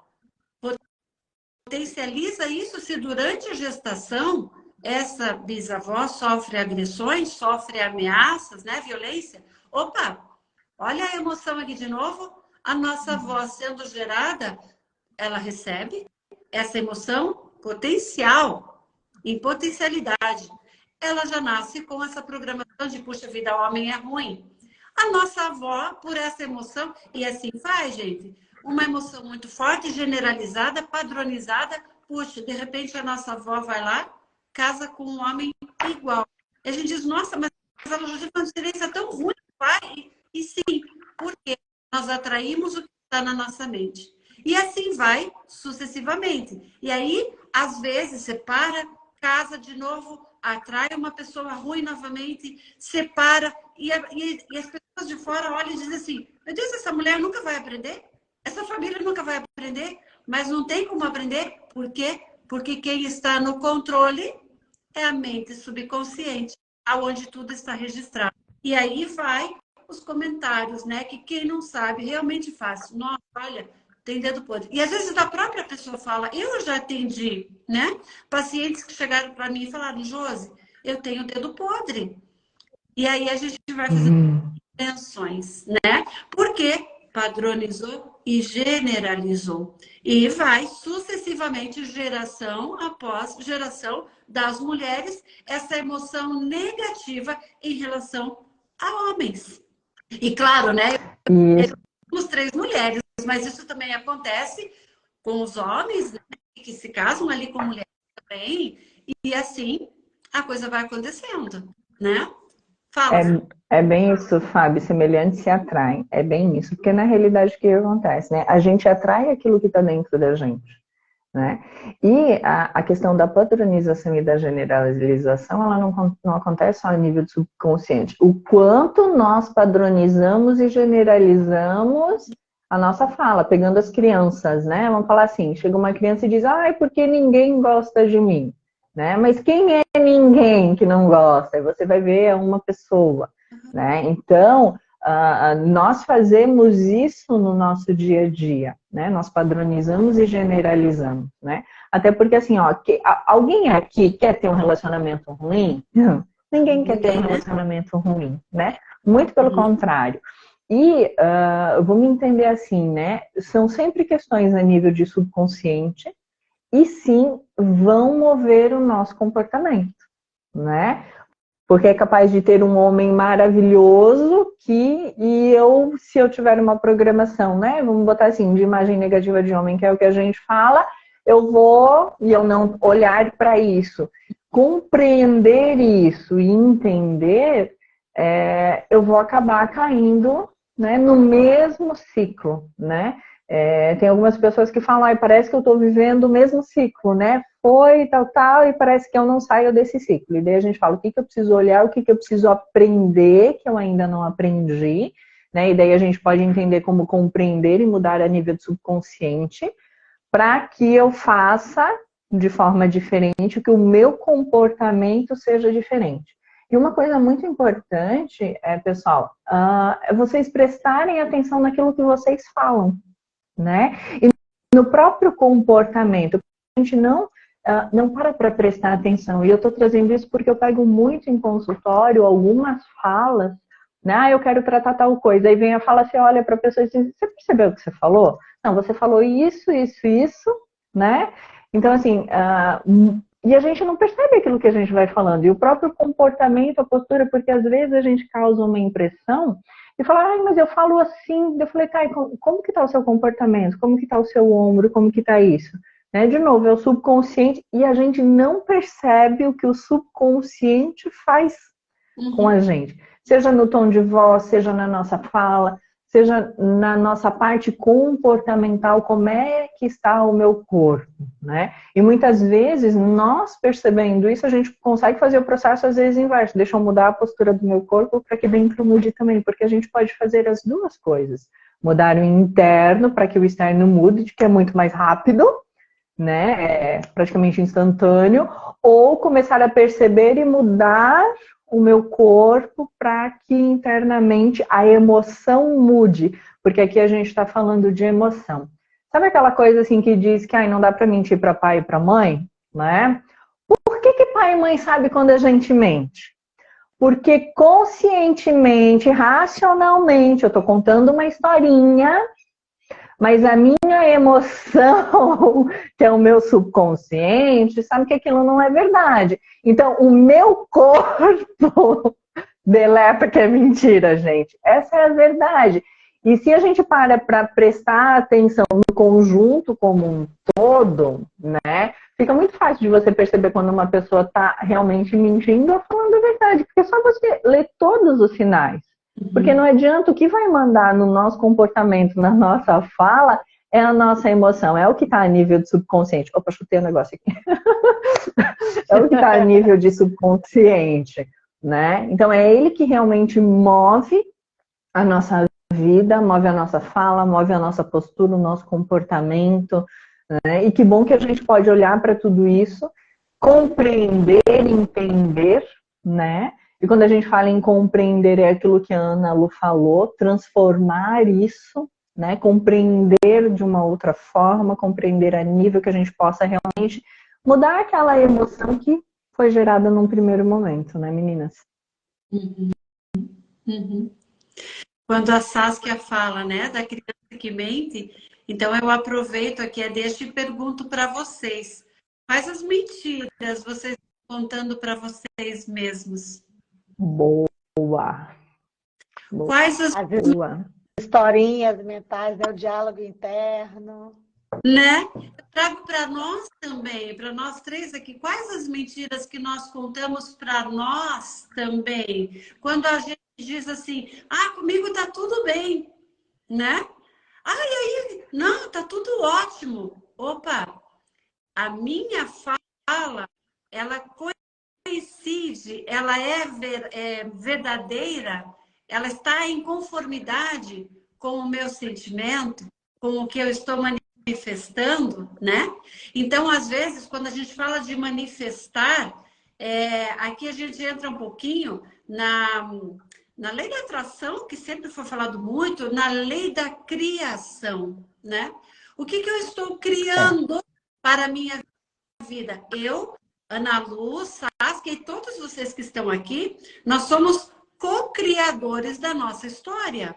Potencializa isso se durante a gestação essa bisavó sofre agressões, sofre ameaças, né, violência. Opa, olha a emoção aqui de novo. A nossa avó sendo gerada, ela recebe essa emoção potencial, em potencialidade. Ela já nasce com essa programação de, puxa vida, homem é ruim. A nossa avó, por essa emoção, e assim faz, gente, uma emoção muito forte, generalizada, padronizada, puxa, de repente a nossa avó vai lá, casa com um homem igual. E a gente diz, nossa, mas ela já teve uma experiência tão ruim, pai. E sim, porque nós atraímos o que está na nossa mente. E assim vai sucessivamente. E aí, às vezes, separa, casa de novo, atrai uma pessoa ruim novamente, separa, e as pessoas de fora olham e dizem assim, meu Deus, essa mulher nunca vai aprender, essa família nunca vai aprender, mas não tem como aprender, por quê? Porque quem está no controle é a mente subconsciente, aonde tudo está registrado. E aí vai os comentários, né, que quem não sabe realmente faz, nossa, olha, tem dedo podre. E às vezes a própria pessoa fala, eu já atendi, né? Pacientes que chegaram para mim e falaram, Josi, eu tenho dedo podre. E aí a gente vai fazer intervenções, né? Porque padronizou e generalizou. E vai sucessivamente, geração após geração das mulheres, essa emoção negativa em relação a homens. E claro, né? Temos 3 mulheres, mas isso também acontece com os homens, né, que se casam ali com mulheres também, e assim a coisa vai acontecendo, né? Fala. É bem isso, Fábio, semelhantes se atraem, é bem isso, porque na realidade o que acontece, né? A gente atrai aquilo que está dentro da gente, né? E a questão da padronização e da generalização, ela não acontece só a nível do subconsciente. O quanto nós padronizamos e generalizamos a nossa fala, pegando as crianças, né? Vamos falar assim, chega uma criança e diz, ai, porque ninguém gosta de mim, né? Mas quem é ninguém que não gosta? E você vai ver uma pessoa, né? Então, nós fazemos isso no nosso dia a dia, né? Nós padronizamos e generalizamos, né? Até porque, assim, ó, alguém aqui quer ter um relacionamento ruim? Não. Ninguém quer ter um relacionamento ruim, né? Muito pelo contrário. E vamos entender assim, né? São sempre questões a nível de subconsciente e sim vão mover o nosso comportamento, né? Porque é capaz de ter um homem maravilhoso se eu tiver uma programação, né? Vamos botar assim, de imagem negativa de homem, que é o que a gente fala, eu não olhar para isso, compreender isso e entender, eu vou acabar caindo, né, no mesmo ciclo, né? Tem algumas pessoas que falam, parece que eu estou vivendo o mesmo ciclo, né? Foi, tal, e parece que eu não saio desse ciclo. E daí a gente fala, o que eu preciso olhar, o que eu preciso aprender, que eu ainda não aprendi, né? E daí a gente pode entender como compreender e mudar a nível do subconsciente, para que eu faça de forma diferente, que o meu comportamento seja diferente. E uma coisa muito importante, pessoal, é vocês prestarem atenção naquilo que vocês falam, né? E no próprio comportamento, a gente não para prestar atenção. E eu estou trazendo isso porque eu pego muito em consultório algumas falas, né? Eu quero tratar tal coisa. Aí vem a fala, você olha para a pessoa e diz, você percebeu o que você falou? Não, você falou isso, né? Então, assim, e a gente não percebe aquilo que a gente vai falando. E o próprio comportamento, a postura, porque às vezes a gente causa uma impressão e fala, mas eu falo assim. Eu falei, tá, como que tá o seu comportamento? Como que tá o seu ombro? Como que tá isso? Né? De novo, é o subconsciente e a gente não percebe o que o subconsciente faz com a gente. Seja no tom de voz, seja na nossa fala, seja na nossa parte comportamental, como é que está o meu corpo, né? E muitas vezes, nós percebendo isso, a gente consegue fazer o processo às vezes inverso. Deixa eu mudar a postura do meu corpo para que dentro mude também, porque a gente pode fazer as duas coisas. Mudar o interno para que o externo mude, que é muito mais rápido, né? É praticamente instantâneo, ou começar a perceber e mudar o meu corpo para que internamente a emoção mude, porque aqui a gente está falando de emoção. Sabe aquela coisa assim que diz que não dá para mentir para pai e para mãe, né? Por que pai e mãe sabe quando a gente mente? Porque conscientemente, racionalmente, eu estou contando uma historinha, mas a minha emoção, que é o meu subconsciente, sabe que aquilo não é verdade. Então, o meu corpo deleta que é mentira, gente. Essa é a verdade. E se a gente para prestar atenção no conjunto como um todo, né, fica muito fácil de você perceber quando uma pessoa está realmente mentindo ou falando a verdade, porque é só você ler todos os sinais. Porque não adianta, o que vai mandar no nosso comportamento, na nossa fala, é a nossa emoção, é o que está a nível de subconsciente. Opa, chutei um negócio aqui. É o que está a nível de subconsciente, né? Então é ele que realmente move a nossa vida, move a nossa fala, move a nossa postura, o nosso comportamento, né? E que bom que a gente pode olhar para tudo isso, compreender, entender, né? E quando a gente fala em compreender, é aquilo que a Ana Lu falou, transformar isso, né? Compreender de uma outra forma, compreender a nível que a gente possa realmente mudar aquela emoção que foi gerada num primeiro momento, né, meninas? Quando a Saskia fala, né, da criança que mente, então eu aproveito aqui a deixa e pergunto para vocês. Quais as mentiras vocês estão contando para vocês mesmos? Boa. Quais as historinhas mentais, né? O diálogo interno. Né? Eu trago para nós também, para nós três aqui, quais as mentiras que nós contamos para nós também? Quando a gente diz assim, comigo tá tudo bem, né? Aí, não, tá tudo ótimo. Opa, a minha fala, ela coincide, ela é verdadeira, ela está em conformidade com o meu sentimento, com o que eu estou manifestando manifestando, né? Então, às vezes, quando a gente fala de manifestar, aqui a gente entra um pouquinho na lei da atração, que sempre foi falado muito, na lei da criação, né? O que eu estou criando para a minha vida? Eu, Ana Lu, Saskia e todos vocês que estão aqui, nós somos co-criadores da nossa história.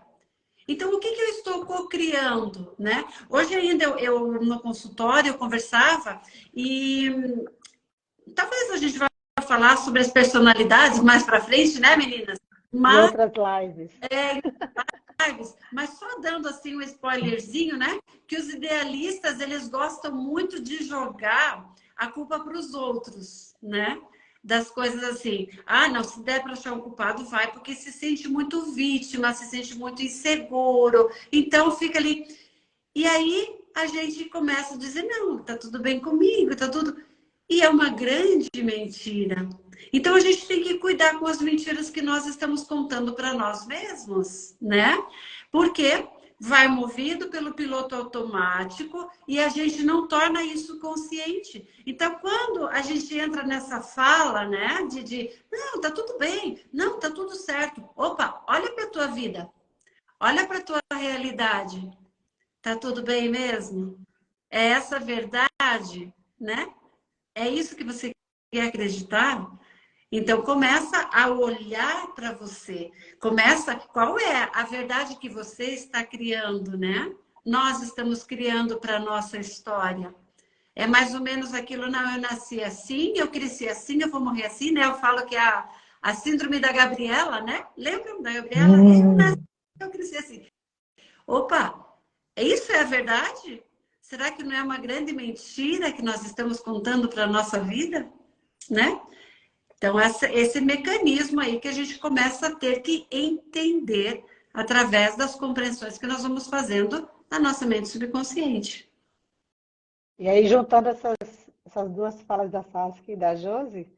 Então, o que eu estou co-criando, né? Hoje ainda eu no consultório eu conversava e talvez a gente vá falar sobre as personalidades mais para frente, né, meninas? Mas, em outras lives. Mas só dando assim um spoilerzinho, né? Que os idealistas, eles gostam muito de jogar a culpa para os outros, né? Das coisas assim, não, se der para achar um culpado, vai, porque se sente muito vítima, se sente muito inseguro, então fica ali. E aí a gente começa a dizer, não, tá tudo bem comigo, tá tudo... E é uma grande mentira. Então a gente tem que cuidar com as mentiras que nós estamos contando para nós mesmos, né? Porque vai movido pelo piloto automático e a gente não torna isso consciente. Então, quando a gente entra nessa fala, né, não, tá tudo bem, não, tá tudo certo. Opa, olha para a tua vida, olha para a tua realidade. Tá tudo bem mesmo? É essa a verdade, né? É isso que você quer acreditar? Então, começa a olhar para você. Qual é a verdade que você está criando, né? Nós estamos criando para a nossa história. É mais ou menos aquilo, não, eu nasci assim, eu cresci assim, eu vou morrer assim, né? Eu falo que é a síndrome da Gabriela, né? Lembram da Gabriela? Eu nasci, eu cresci assim. Opa, isso é a verdade? Será que não é uma grande mentira que nós estamos contando para a nossa vida, né? Então, esse mecanismo aí que a gente começa a ter que entender através das compreensões que nós vamos fazendo na nossa mente subconsciente. E aí, juntando essas duas falas da Saskia e da Josi,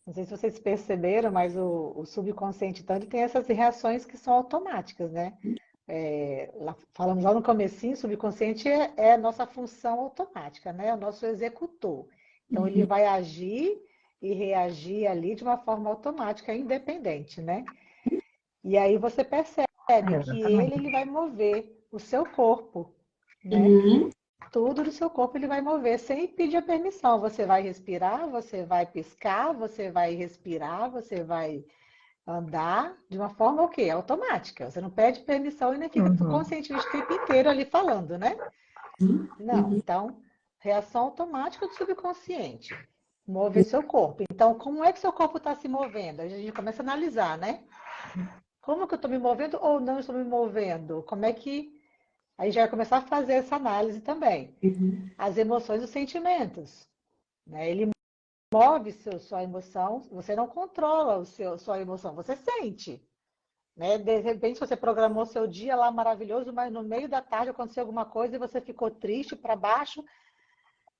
não sei se vocês perceberam, mas o subconsciente, então, ele tem essas reações que são automáticas, né? Falamos lá no comecinho, subconsciente é a nossa função automática, né? É o nosso executor. Então, ele vai agir e reagir ali de uma forma automática, independente, né? E aí você percebe que ele vai mover o seu corpo, né? Tudo do seu corpo ele vai mover sem pedir a permissão. Você vai respirar, você vai piscar, você vai respirar, você vai andar de uma forma o quê? Automática. Você não pede permissão e nem fica conscientemente o tempo inteiro ali falando, né? Não, então, reação automática do subconsciente. Mover seu corpo. Então, como é que seu corpo está se movendo? A gente começa a analisar, né? Como que eu estou me movendo ou não estou me movendo? Como é que... Aí já vai começar a fazer essa análise também. As emoções e os sentimentos. Né? Ele move sua emoção, você não controla sua emoção, você sente. Né? De repente você programou seu dia lá maravilhoso, mas no meio da tarde aconteceu alguma coisa e você ficou triste, para baixo,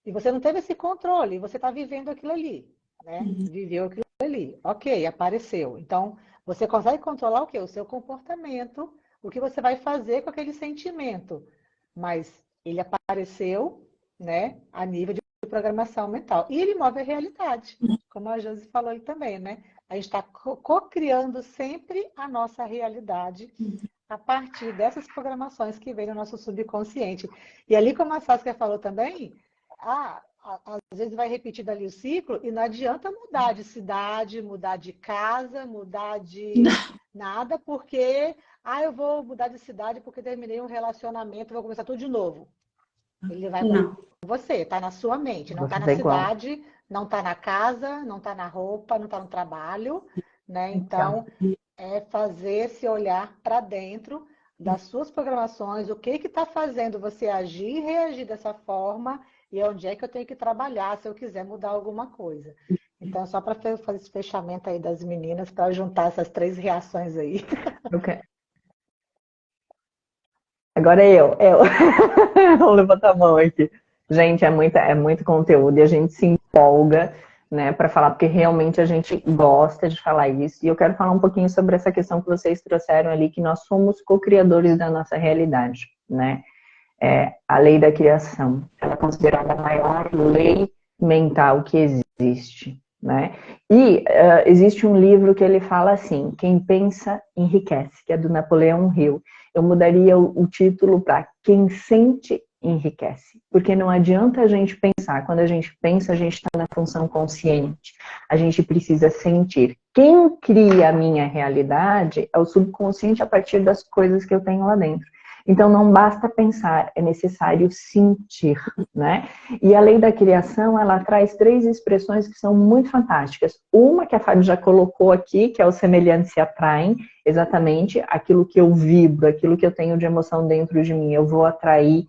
e você não teve esse controle, você está vivendo aquilo ali. Né? Viveu aquilo ali. Ok, apareceu. Então, você consegue controlar o quê? O seu comportamento, o que você vai fazer com aquele sentimento. Mas ele apareceu, né, a nível de programação mental. E ele move a realidade, como a Josi falou aí também, né? A gente está co-criando sempre a nossa realidade a partir dessas programações que vêm no nosso subconsciente. E ali, como a Saskia falou também, às vezes vai repetindo ali o ciclo e não adianta mudar de cidade, mudar de casa, mudar de nada, porque eu vou mudar de cidade porque terminei um relacionamento, vou começar tudo de novo. Ele vai com você, está na sua mente, não está na cidade, não está na casa, não está na roupa, não está no trabalho, né? Então, é fazer esse olhar para dentro das suas programações, o que está fazendo você agir e reagir dessa forma e onde é que eu tenho que trabalhar se eu quiser mudar alguma coisa. Então, só para fazer esse fechamento aí das meninas, para juntar essas 3 reações aí. Okay. Agora eu. Vou levantar a mão aqui. Gente, é muito conteúdo e a gente se empolga, né, para falar, porque realmente a gente gosta de falar isso. E eu quero falar um pouquinho sobre essa questão que vocês trouxeram ali, que nós somos co-criadores da nossa realidade, né? a lei da criação. Ela é considerada a maior lei mental que existe, né? E existe um livro que ele fala assim, quem pensa enriquece, que é do Napoleão Hill. Eu mudaria o título para quem sente enriquece, porque não adianta a gente pensar, quando a gente pensa, a gente está na função consciente, a gente precisa sentir. Quem cria a minha realidade é o subconsciente a partir das coisas que eu tenho lá dentro. Então não basta pensar, é necessário sentir, né? E a lei da criação, ela traz 3 expressões que são muito fantásticas. Uma que a Fábio já colocou aqui, que é o semelhantes se atraem, exatamente aquilo que eu vibro, aquilo que eu tenho de emoção dentro de mim, eu vou atrair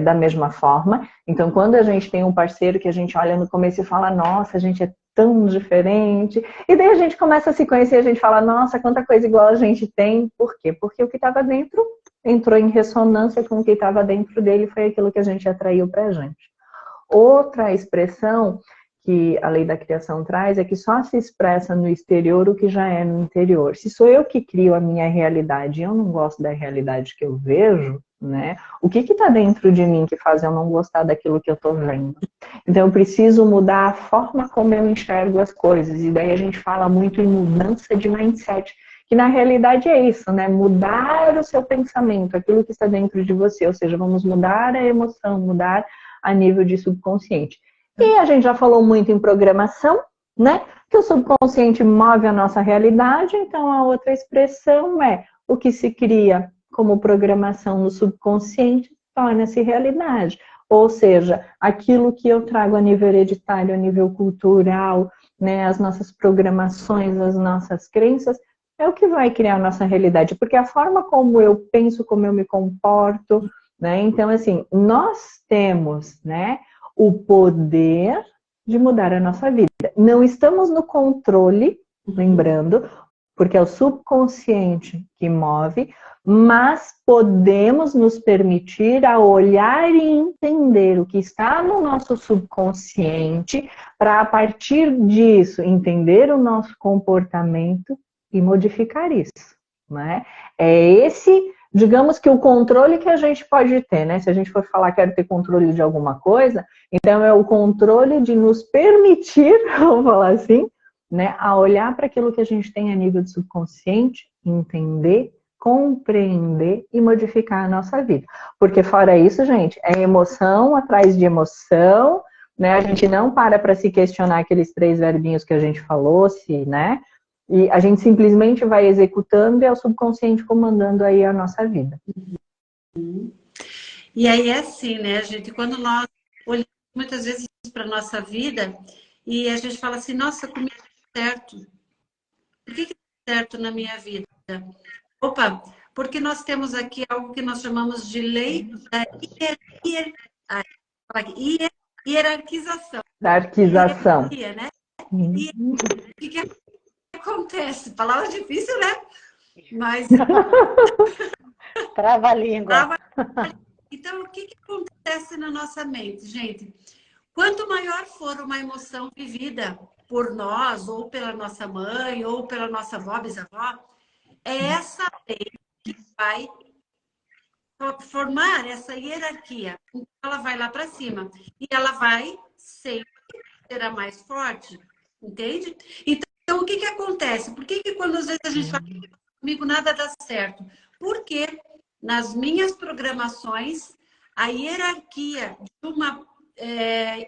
da mesma forma. Então quando a gente tem um parceiro que a gente olha no começo e fala, nossa, a gente é tão diferente, e daí a gente começa a se conhecer, a gente fala, nossa, quanta coisa igual a gente tem. Por quê? Porque o que estava dentro entrou em ressonância com o que estava dentro dele, foi aquilo que a gente atraiu para a gente. Outra expressão que a lei da criação traz é que só se expressa no exterior o que já é no interior. Se sou eu que crio a minha realidade e eu não gosto da realidade que eu vejo, né? O que está dentro de mim que faz eu não gostar daquilo que eu estou vendo? Então eu preciso mudar a forma como eu enxergo as coisas. E daí a gente fala muito em mudança de mindset, que na realidade é isso, né? Mudar o seu pensamento, aquilo que está dentro de você, ou seja, vamos mudar a emoção, mudar a nível de subconsciente. E a gente já falou muito em programação, né? Que o subconsciente move a nossa realidade, então a outra expressão é o que se cria como programação no subconsciente torna-se realidade. Ou seja, aquilo que eu trago a nível hereditário, a nível cultural, né? As nossas programações, as nossas crenças, é o que vai criar a nossa realidade, porque a forma como eu penso, como eu me comporto, né? Então, assim, nós temos, né, o poder de mudar a nossa vida. Não estamos no controle, lembrando, porque é o subconsciente que move, mas podemos nos permitir a olhar e entender o que está no nosso subconsciente, para a partir disso entender o nosso comportamento e modificar isso, né? É esse, digamos que o controle que a gente pode ter, né? Se a gente for falar quero ter controle de alguma coisa, então é o controle de nos permitir, vamos falar assim, né? A olhar para aquilo que a gente tem a nível de subconsciente, entender, compreender e modificar a nossa vida. Porque fora isso, gente, é emoção atrás de emoção, né? A gente não para se questionar aqueles 3 verbinhos que a gente falou, se, né? E a gente simplesmente vai executando e é o subconsciente comandando aí a nossa vida. E aí é assim, né, gente? Quando nós olhamos muitas vezes para a nossa vida e a gente fala assim, nossa, comigo é certo. Por que é certo na minha vida? Opa, porque nós temos aqui algo que nós chamamos de lei da hierarquização. Hierarquização. Né? E o que acontece? Palavra difícil, né? Mas... Trava a língua. Então, o que acontece na nossa mente, gente? Quanto maior for uma emoção vivida por nós, ou pela nossa mãe, ou pela nossa avó, bisavó, é essa lei que vai formar essa hierarquia. Então, ela vai lá para cima. E ela vai sempre ser a mais forte, entende? Então, o que acontece? Por que quando às vezes a gente fala comigo nada dá certo? Porque nas minhas programações, a hierarquia de uma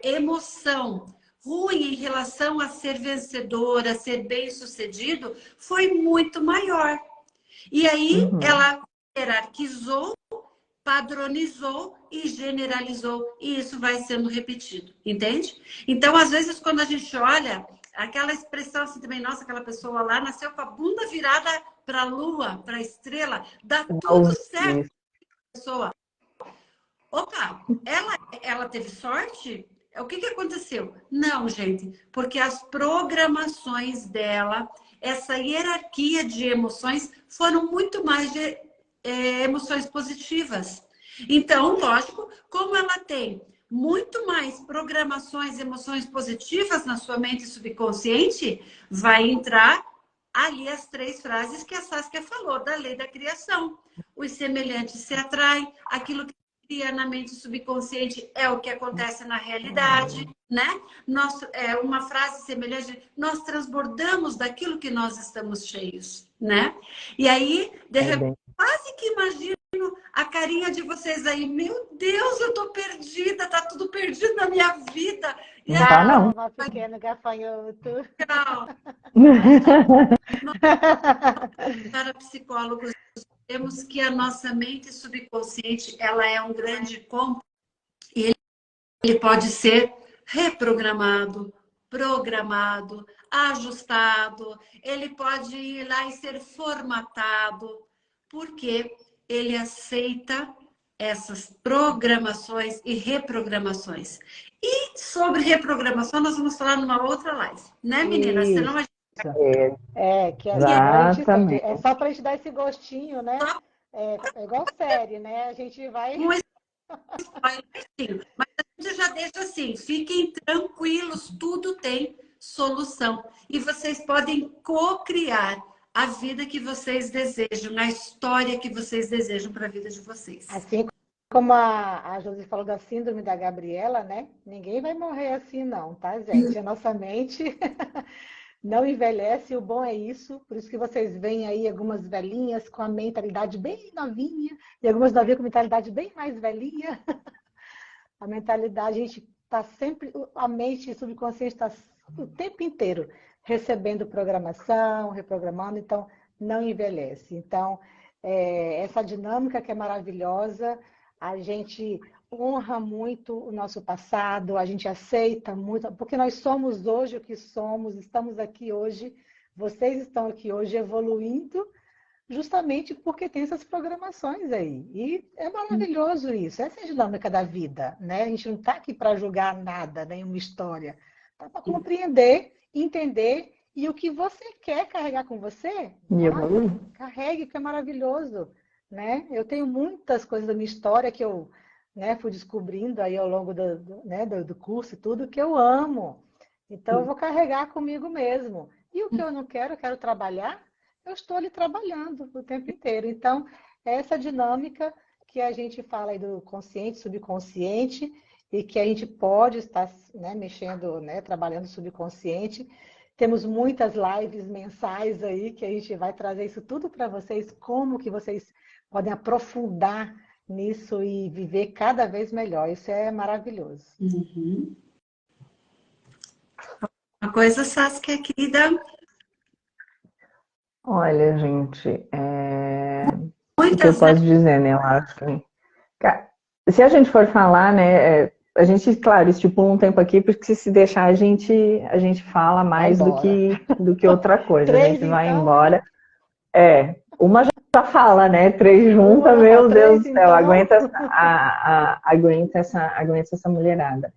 emoção ruim em relação a ser vencedor, a ser bem-sucedido, foi muito maior. E aí ela hierarquizou, padronizou e generalizou, e isso vai sendo repetido, entende? Então, às vezes, quando a gente olha, aquela expressão assim também, nossa, aquela pessoa lá nasceu com a bunda virada para a lua, para a estrela, dá tudo certo pessoa. Opa, ela teve sorte? O que aconteceu? Não, gente, porque as programações dela, essa hierarquia de emoções, foram muito mais de emoções positivas. Então, lógico, como ela tem muito mais programações, emoções positivas na sua mente subconsciente, vai entrar ali as 3 frases que a Saskia falou, da lei da criação. Os semelhantes se atraem, aquilo que cria na mente subconsciente é o que acontece na realidade, né? Uma frase semelhante, nós transbordamos daquilo que nós estamos cheios, né? E aí, de repente, quase que imagino a carinha de vocês aí. Meu Deus, eu tô perdida, tá tudo perdido na minha vida. E não tá, não. Uma pequena gafanhoto. Para psicólogos, temos que a nossa mente subconsciente, ela é um grande campo e ele pode ser reprogramado, programado, ajustado, ele pode ir lá e ser formatado, porque ele aceita essas programações e reprogramações. E sobre reprogramação, nós vamos falar numa outra live, né, meninas? Senão a gente... Que é só para a gente dar esse gostinho, né? É igual série, né? A gente vai... Mas a gente já deixa assim, fiquem tranquilos, tudo tem solução. E vocês podem co-criar a vida que vocês desejam, a história que vocês desejam para a vida de vocês. Assim como a Josi falou da síndrome da Gabriela, né? Ninguém vai morrer assim não, tá, gente? A nossa mente não envelhece, o bom é isso. Por isso que vocês veem aí algumas velhinhas com a mentalidade bem novinha e algumas novinhas com mentalidade bem mais velhinha. A mentalidade, a gente está sempre, a mente subconsciente está o tempo inteiro recebendo programação, reprogramando, então não envelhece. Então, essa dinâmica que é maravilhosa, a gente honra muito o nosso passado, a gente aceita muito, porque nós somos hoje o que somos, estamos aqui hoje, vocês estão aqui hoje evoluindo, justamente porque tem essas programações aí. E é maravilhoso isso, essa é a dinâmica da vida, né? A gente não está aqui para julgar nada, nenhuma história, está para compreender, entender, e o que você quer carregar com você, carregue, que é maravilhoso, né? Eu tenho muitas coisas da minha história que eu, né, fui descobrindo aí ao longo do curso e tudo, que eu amo. Então, eu vou carregar comigo mesmo. E o que eu não quero, eu quero trabalhar, eu estou ali trabalhando o tempo inteiro. Então, essa dinâmica que a gente fala aí do consciente, subconsciente, e que a gente pode estar, né, mexendo, né, trabalhando subconsciente. Temos muitas lives mensais aí que a gente vai trazer isso tudo para vocês, como que vocês podem aprofundar nisso e viver cada vez melhor. Isso é maravilhoso. Uhum. Uma coisa, Saskia, querida. Olha, gente, o que eu posso dizer, né? Eu acho que... Se a gente for falar, né? A gente, claro, estipula um tempo aqui, porque se deixar a gente fala mais do que outra coisa. A gente vai embora. Uma já fala, né? 3 juntas, meu Deus do céu, então... aguenta essa mulherada.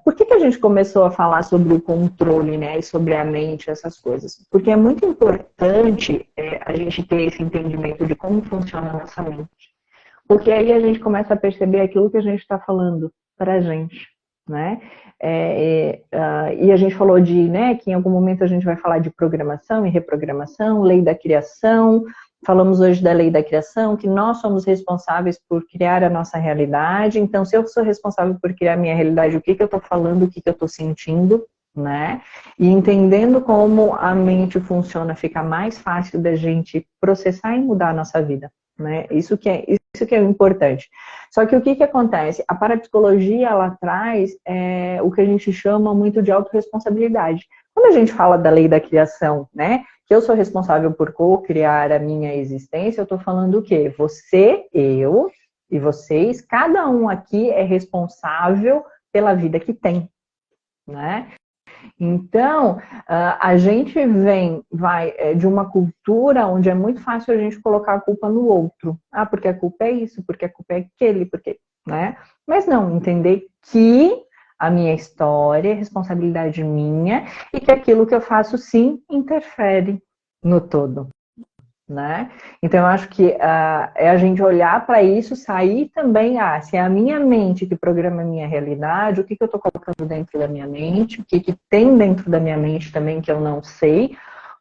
Por que a gente começou a falar sobre o controle, né? E sobre a mente, essas coisas? Porque é muito importante a gente ter esse entendimento de como funciona a nossa mente. Porque aí a gente começa a perceber aquilo que a gente está falando para a gente, né? E a gente falou né, que em algum momento a gente vai falar de programação e reprogramação, lei da criação. Falamos hoje da lei da criação, que nós somos responsáveis por criar a nossa realidade. Então, se eu sou responsável por criar a minha realidade, o que eu estou falando, o que eu estou sentindo, né? E entendendo como a mente funciona, fica mais fácil da gente processar e mudar a nossa vida, né? Isso que é importante. Só que o que acontece? A parapsicologia, ela traz o que a gente chama muito de autorresponsabilidade. Quando a gente fala da lei da criação, né? Que eu sou responsável por co-criar a minha existência, eu estou falando o quê? Você, eu e vocês, cada um aqui é responsável pela vida que tem, né? Então, a gente vai de uma cultura onde é muito fácil a gente colocar a culpa no outro. Ah, porque a culpa é isso, porque a culpa é aquele, porque, né? Mas não, entender que a minha história é responsabilidade minha e que aquilo que eu faço, sim, interfere no todo, né? Então, eu acho que é a gente olhar para isso, sair também, se é a minha mente que programa a minha realidade, o que eu estou colocando dentro da minha mente, o que tem dentro da minha mente também que eu não sei,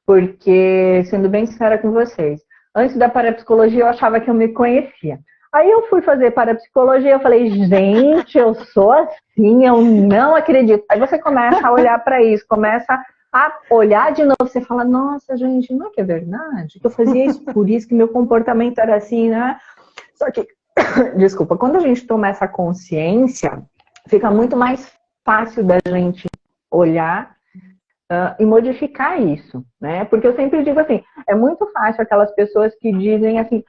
porque, sendo bem sincera com vocês, antes da parapsicologia eu achava que eu me conhecia. Aí eu fui fazer parapsicologia, eu falei, gente, eu sou assim, eu não acredito. Aí você começa a olhar para isso, começa a olhar de novo, você fala, nossa, gente, não é que é verdade? Que eu fazia isso por isso, que meu comportamento era assim, né? Só que, desculpa, quando a gente toma essa consciência, fica muito mais fácil da gente olhar e modificar isso, né? Porque eu sempre digo assim, é muito fácil aquelas pessoas que dizem assim,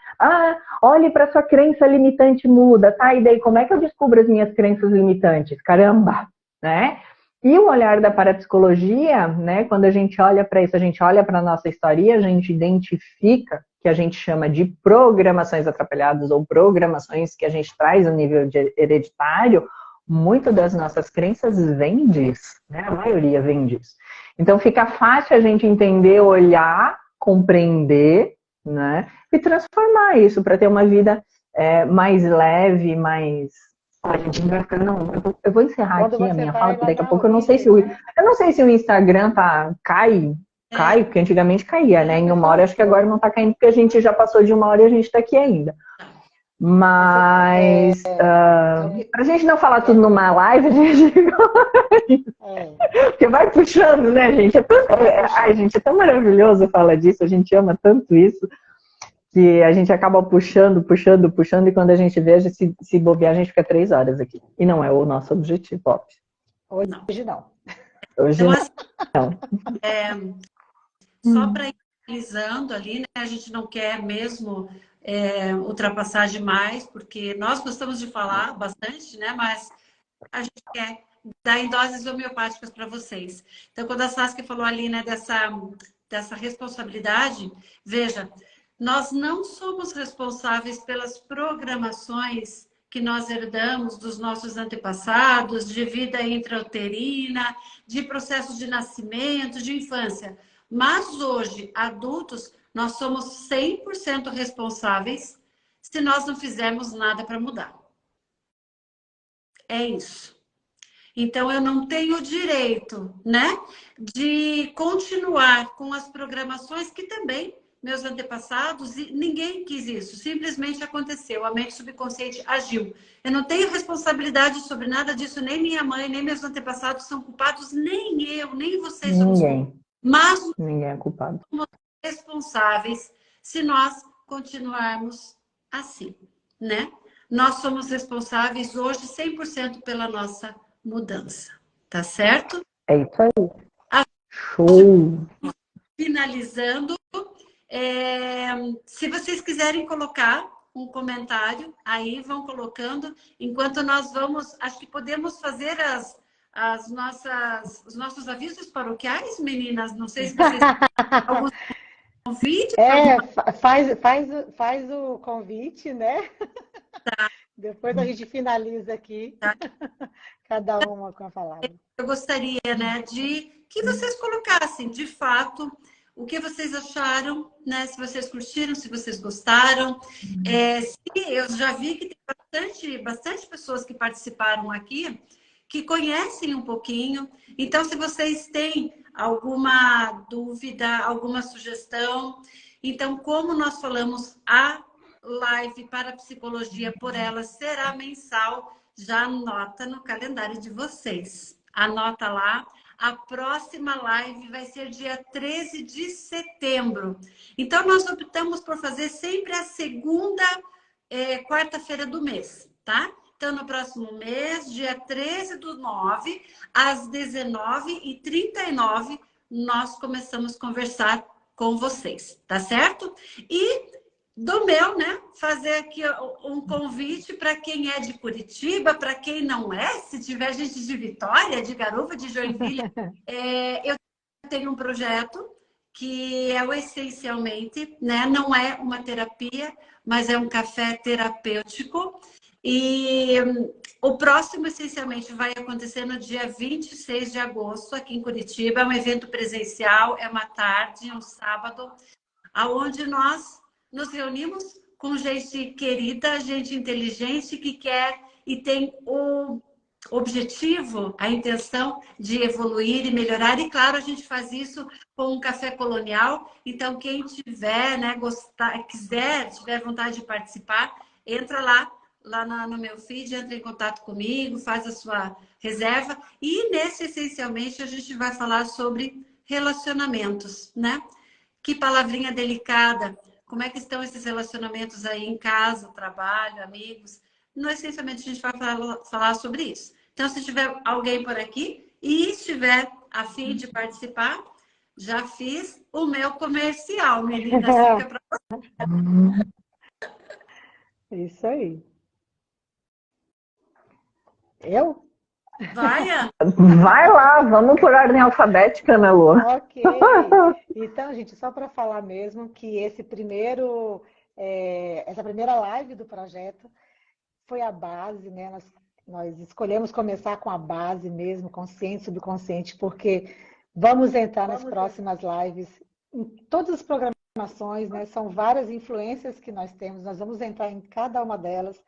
olhe para sua crença limitante, muda, tá? E daí como é que eu descubro as minhas crenças limitantes? Caramba, né? E o olhar da parapsicologia, né? Quando a gente olha para isso, a gente olha para a nossa história, a gente identifica que a gente chama de programações atrapalhadas ou programações que a gente traz no nível hereditário, muito das nossas crenças vem disso, né? A maioria vem disso. Então fica fácil a gente entender, olhar, compreender, né? E transformar isso para ter uma vida mais leve, mais... Olha, não, eu vou encerrar Quando aqui a você minha vai fala, lá porque daqui a na pouco eu não sei se o, origem, né? eu não sei se o Instagram cai, porque antigamente caía, né? Em uma hora, acho que agora não tá caindo, porque a gente já passou de uma hora e a gente tá aqui ainda. Mas pra gente não falar tudo numa live, a gente... Porque vai puxando, né, gente? Ai, gente, é tão maravilhoso falar disso, a gente ama tanto isso, que a gente acaba puxando, e quando a gente vê, se bobear, a gente fica 3 horas aqui. E não é o nosso objetivo, óbvio. Hoje não. Hoje Então, assim, não. só para ir finalizando ali, né? A gente não quer mesmo ultrapassar demais, porque nós gostamos de falar bastante, né? Mas a gente quer dar em doses homeopáticas para vocês. Então, quando a Saskia falou ali, né, dessa responsabilidade, veja, nós não somos responsáveis pelas programações que nós herdamos dos nossos antepassados, de vida intrauterina, de processos de nascimento, de infância. Mas hoje, adultos, nós somos 100% responsáveis se nós não fizermos nada para mudar. É isso. Então, eu não tenho o direito, né, de continuar com as programações que também meus antepassados, e ninguém quis isso, simplesmente aconteceu, a mente subconsciente agiu. Eu não tenho responsabilidade sobre nada disso, nem minha mãe, nem meus antepassados são culpados, nem eu, nem vocês somos culpados. Mas ninguém é culpado. Somos responsáveis se nós continuarmos assim, né? Nós somos responsáveis hoje 100% pela nossa mudança, tá certo? É isso aí. Show! Finalizando, se vocês quiserem colocar um comentário, aí vão colocando, enquanto nós vamos, acho que podemos fazer os nossos avisos paroquiais, meninas, não sei se vocês têm algum convite. Faz o convite, né? Tá. Depois a gente finaliza aqui, Tá. cada uma com a palavra. Eu gostaria, né, de que vocês colocassem, de fato, o que vocês acharam, né? Se vocês curtiram, se vocês gostaram. Eu já vi que tem bastante pessoas que participaram aqui, que conhecem um pouquinho. Então, se vocês têm alguma dúvida, alguma sugestão, então, como nós falamos, a live para psicologia por ela será mensal. Já anota no calendário de vocês. Anota lá. A próxima live vai ser dia 13 de setembro. Então, nós optamos por fazer sempre a segunda quarta-feira do mês, tá? Então, no próximo mês, dia 13/9, às 19h39, nós começamos a conversar com vocês, tá certo? E do meu, né? Fazer aqui um convite para quem é de Curitiba, para quem não é, se tiver gente de Vitória, de Garuva, de Joinville. Eu tenho um projeto que é o Essencialmente, né? Não é uma terapia, mas é um café terapêutico. E o próximo, Essencialmente, vai acontecer no dia 26 de agosto, aqui em Curitiba. É um evento presencial, é uma tarde, um sábado, onde nós nos reunimos com gente querida, gente inteligente que quer e tem o objetivo, a intenção de evoluir e melhorar. E claro, a gente faz isso com um café colonial. Então, quem tiver, né, tiver vontade de participar, entra lá no meu feed, entra em contato comigo, faz a sua reserva. E nesse, essencialmente, a gente vai falar sobre relacionamentos, né? Que palavrinha delicada. Como é que estão esses relacionamentos aí em casa, trabalho, amigos? No, essencialmente, a gente vai falar sobre isso. Então, se tiver alguém por aqui e estiver a fim de participar, já fiz o meu comercial, meninas. Fica para Isso aí. Eu? Vai, Ana. Vai lá, vamos por ordem alfabética, né, Lu? Ok. Então, gente, só para falar mesmo que essa primeira live do projeto foi a base, né? Nós escolhemos começar com a base mesmo, consciente, subconsciente, porque vamos entrar nas próximas lives, em todas as programações, né? São várias influências que nós temos, nós vamos entrar em cada uma delas.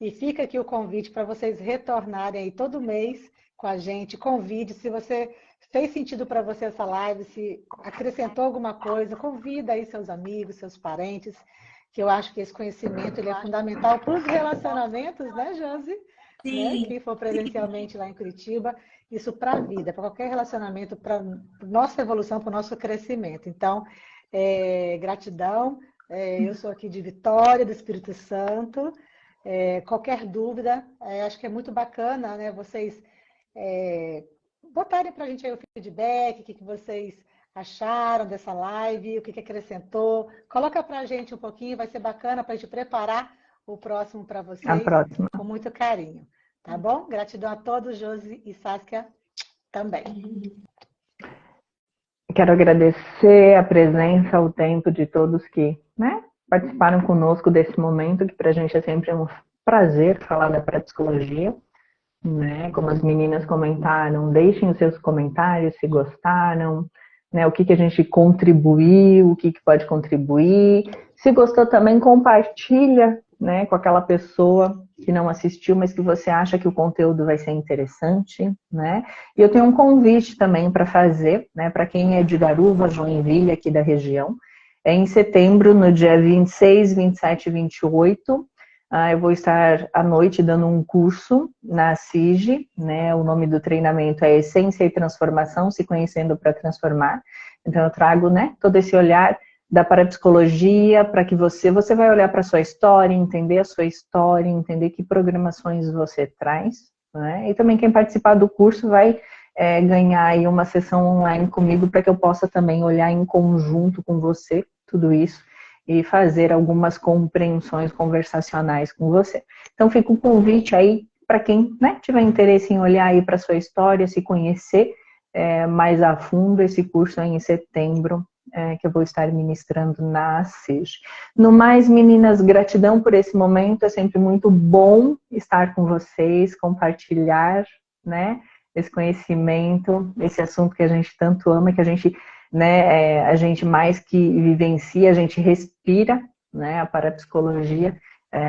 E fica aqui o convite para vocês retornarem aí todo mês com a gente. Convide, se você fez sentido para você essa live, se acrescentou alguma coisa, convida aí seus amigos, seus parentes, que eu acho que esse conhecimento ele é fundamental para os relacionamentos, né, Josi? Né? Quem for presencialmente lá em Curitiba, isso para a vida, para qualquer relacionamento, para nossa evolução, para o nosso crescimento. Então, gratidão. Eu sou aqui de Vitória, do Espírito Santo. Qualquer dúvida, acho que é muito bacana, né? Vocês botarem para a gente aí o feedback, o que vocês acharam dessa live, o que acrescentou. Coloca para a gente um pouquinho, vai ser bacana para a gente preparar o próximo para vocês. A próxima. Com muito carinho, tá bom? Gratidão a todos, Josi e Saskia também. Quero agradecer a presença, o tempo de todos que, né, participaram conosco desse momento, que para a gente é sempre um prazer falar da parapsicologia, né? Como as meninas comentaram, deixem os seus comentários se gostaram, né? O que a gente contribuiu, o que pode contribuir. Se gostou também, compartilha, né, com aquela pessoa que não assistiu, mas que você acha que o conteúdo vai ser interessante, né? E eu tenho um convite também para fazer, né, para quem é de Garuva, Joinville, aqui da região. Em setembro, no dia 26, 27 e 28, eu vou estar à noite dando um curso na CIG, né? O nome do treinamento é Essência e Transformação, se conhecendo para transformar. Então eu trago, né, todo esse olhar da parapsicologia para que você vai olhar para a sua história, entender a sua história, entender que programações você traz, né? E também quem participar do curso vai ganhar aí uma sessão online comigo para que eu possa também olhar em conjunto com você tudo isso e fazer algumas compreensões conversacionais com você. Então fica o convite aí para quem, né, tiver interesse em olhar aí para a sua história, se conhecer mais a fundo. Esse curso é em setembro, que eu vou estar ministrando na CIG. No mais, meninas, gratidão por esse momento. É sempre muito bom estar com vocês, compartilhar, né, esse conhecimento, esse assunto que a gente tanto ama, que a gente, né, a gente mais que vivencia, a gente respira, né, a parapsicologia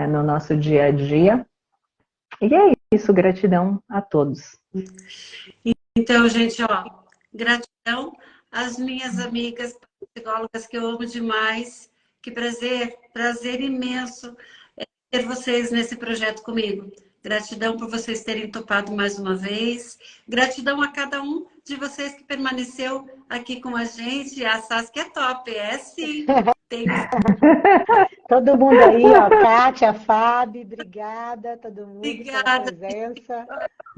no nosso dia a dia. E é isso, gratidão a todos. Então, gente, ó, gratidão às minhas amigas psicólogas que eu amo demais. Que prazer imenso ter vocês nesse projeto comigo. Gratidão por vocês terem topado mais uma vez. Gratidão a cada um de vocês que permaneceu aqui com a gente. A Saskia é top, sim. Todo mundo aí, ó, Kátia, Fábio, obrigada, todo mundo pela presença.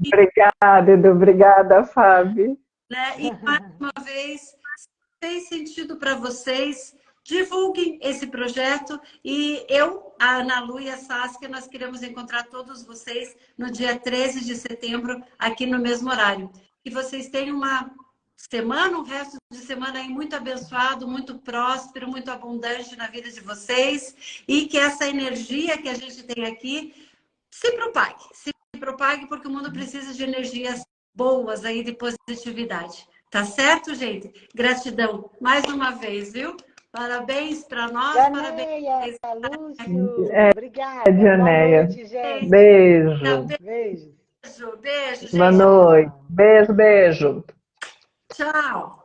Obrigada, Edu, obrigada, Fábio. Né? E mais uma vez, se fez sentido para vocês, divulguem esse projeto e eu, a Ana Lu e a Saskia, nós queremos encontrar todos vocês no dia 13 de setembro, aqui no mesmo horário. Que vocês tenham uma semana, um resto de semana aí muito abençoado, muito próspero, muito abundante na vida de vocês e que essa energia que a gente tem aqui se propague porque o mundo precisa de energias boas aí, de positividade. Tá certo, gente? Gratidão mais uma vez, viu? Parabéns para nós, Janeia, parabéns. Lúcio, obrigada. Janeia. Boa noite, gente. Beijo. Beijo. Beijo, gente. Boa noite. Beijo, beijo. Tchau.